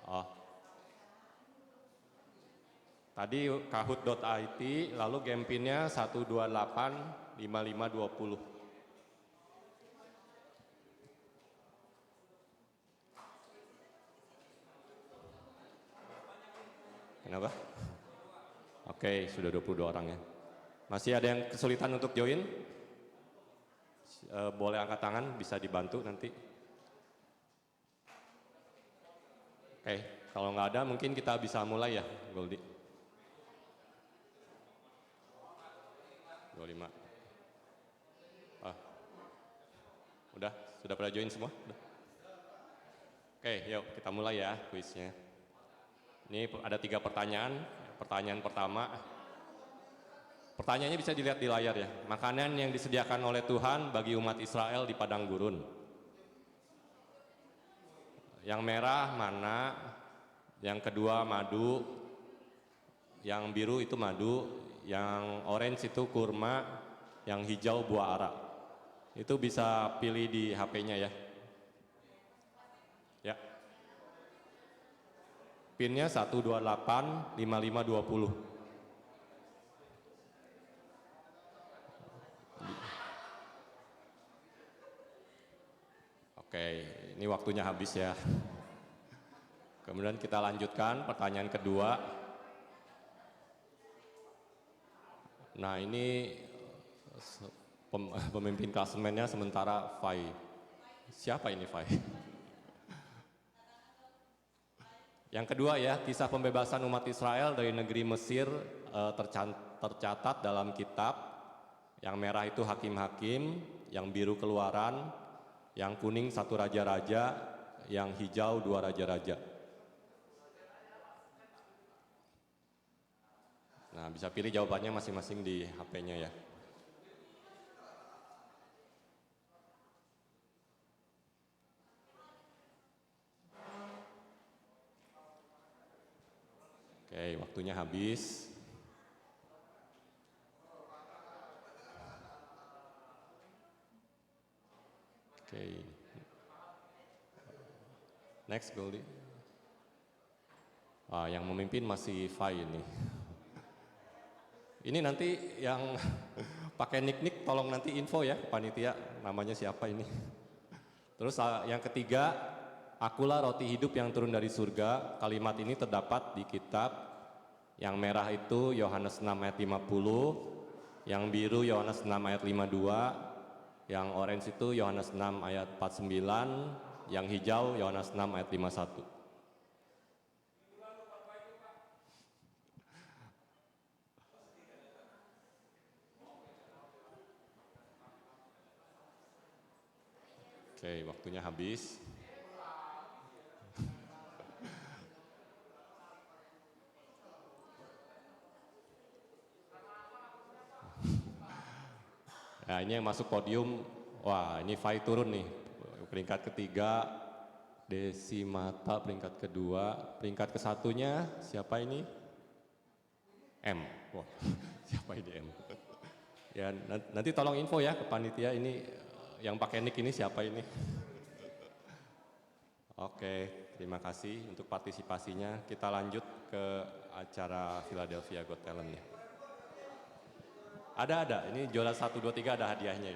Oh. Tadi kahoot.it, lalu game pinnya 1285520. Kenapa? Oke, sudah 22 orang ya. Masih ada yang kesulitan untuk join? Boleh angkat tangan, bisa dibantu nanti. Oke, kalau nggak ada mungkin kita bisa mulai ya, Goldie. 25. Sudah pada join semua? Udah. Oke, yuk kita mulai ya kuisnya. Ini ada 3 pertanyaan. Pertanyaan pertama, pertanyaannya bisa dilihat di layar ya. Makanan yang disediakan oleh Tuhan bagi umat Israel di padang gurun. Yang merah mana? Yang kedua madu. Yang biru itu madu. Yang orange itu kurma, yang hijau buah ara. Itu bisa pilih di HP-nya ya. Ya. Pinnya 1285520. Oke, ini waktunya habis ya. Kemudian kita lanjutkan pertanyaan kedua. Nah ini pemimpin klasemennya sementara Fai. Siapa ini Fai? Yang kedua ya, kisah pembebasan umat Israel dari negeri Mesir tercatat dalam kitab. Yang merah itu hakim-hakim, yang biru keluaran, yang kuning 1 raja-raja, yang hijau 2 raja-raja. Nah, bisa pilih jawabannya masing-masing di HP-nya ya. Oke, waktunya habis. Oke. Next, Goldie. Yang memimpin masih Fai ini. Ini nanti yang pakai nik tolong nanti info ya panitia, namanya siapa ini. Terus yang ketiga, akulah roti hidup yang turun dari surga. Kalimat ini terdapat di kitab. Yang merah itu Yohanes 6 ayat 50, yang biru Yohanes 6 ayat 52, yang orange itu Yohanes 6 ayat 49, yang hijau Yohanes 6 ayat 51. Oke, waktunya habis. Nah, ini yang masuk podium. Wah, ini Fai turun nih. Peringkat ketiga, Desimata peringkat kedua. Peringkat kesatunya siapa ini? M. Wah, siapa ini M? Ya, nanti tolong info ya ke panitia ini yang pakai nick ini siapa ini. Oke, terima kasih untuk partisipasinya. Kita lanjut ke acara Philadelphia Got Talent ya. Ada, ini juara 1, 2, 3 ada hadiahnya.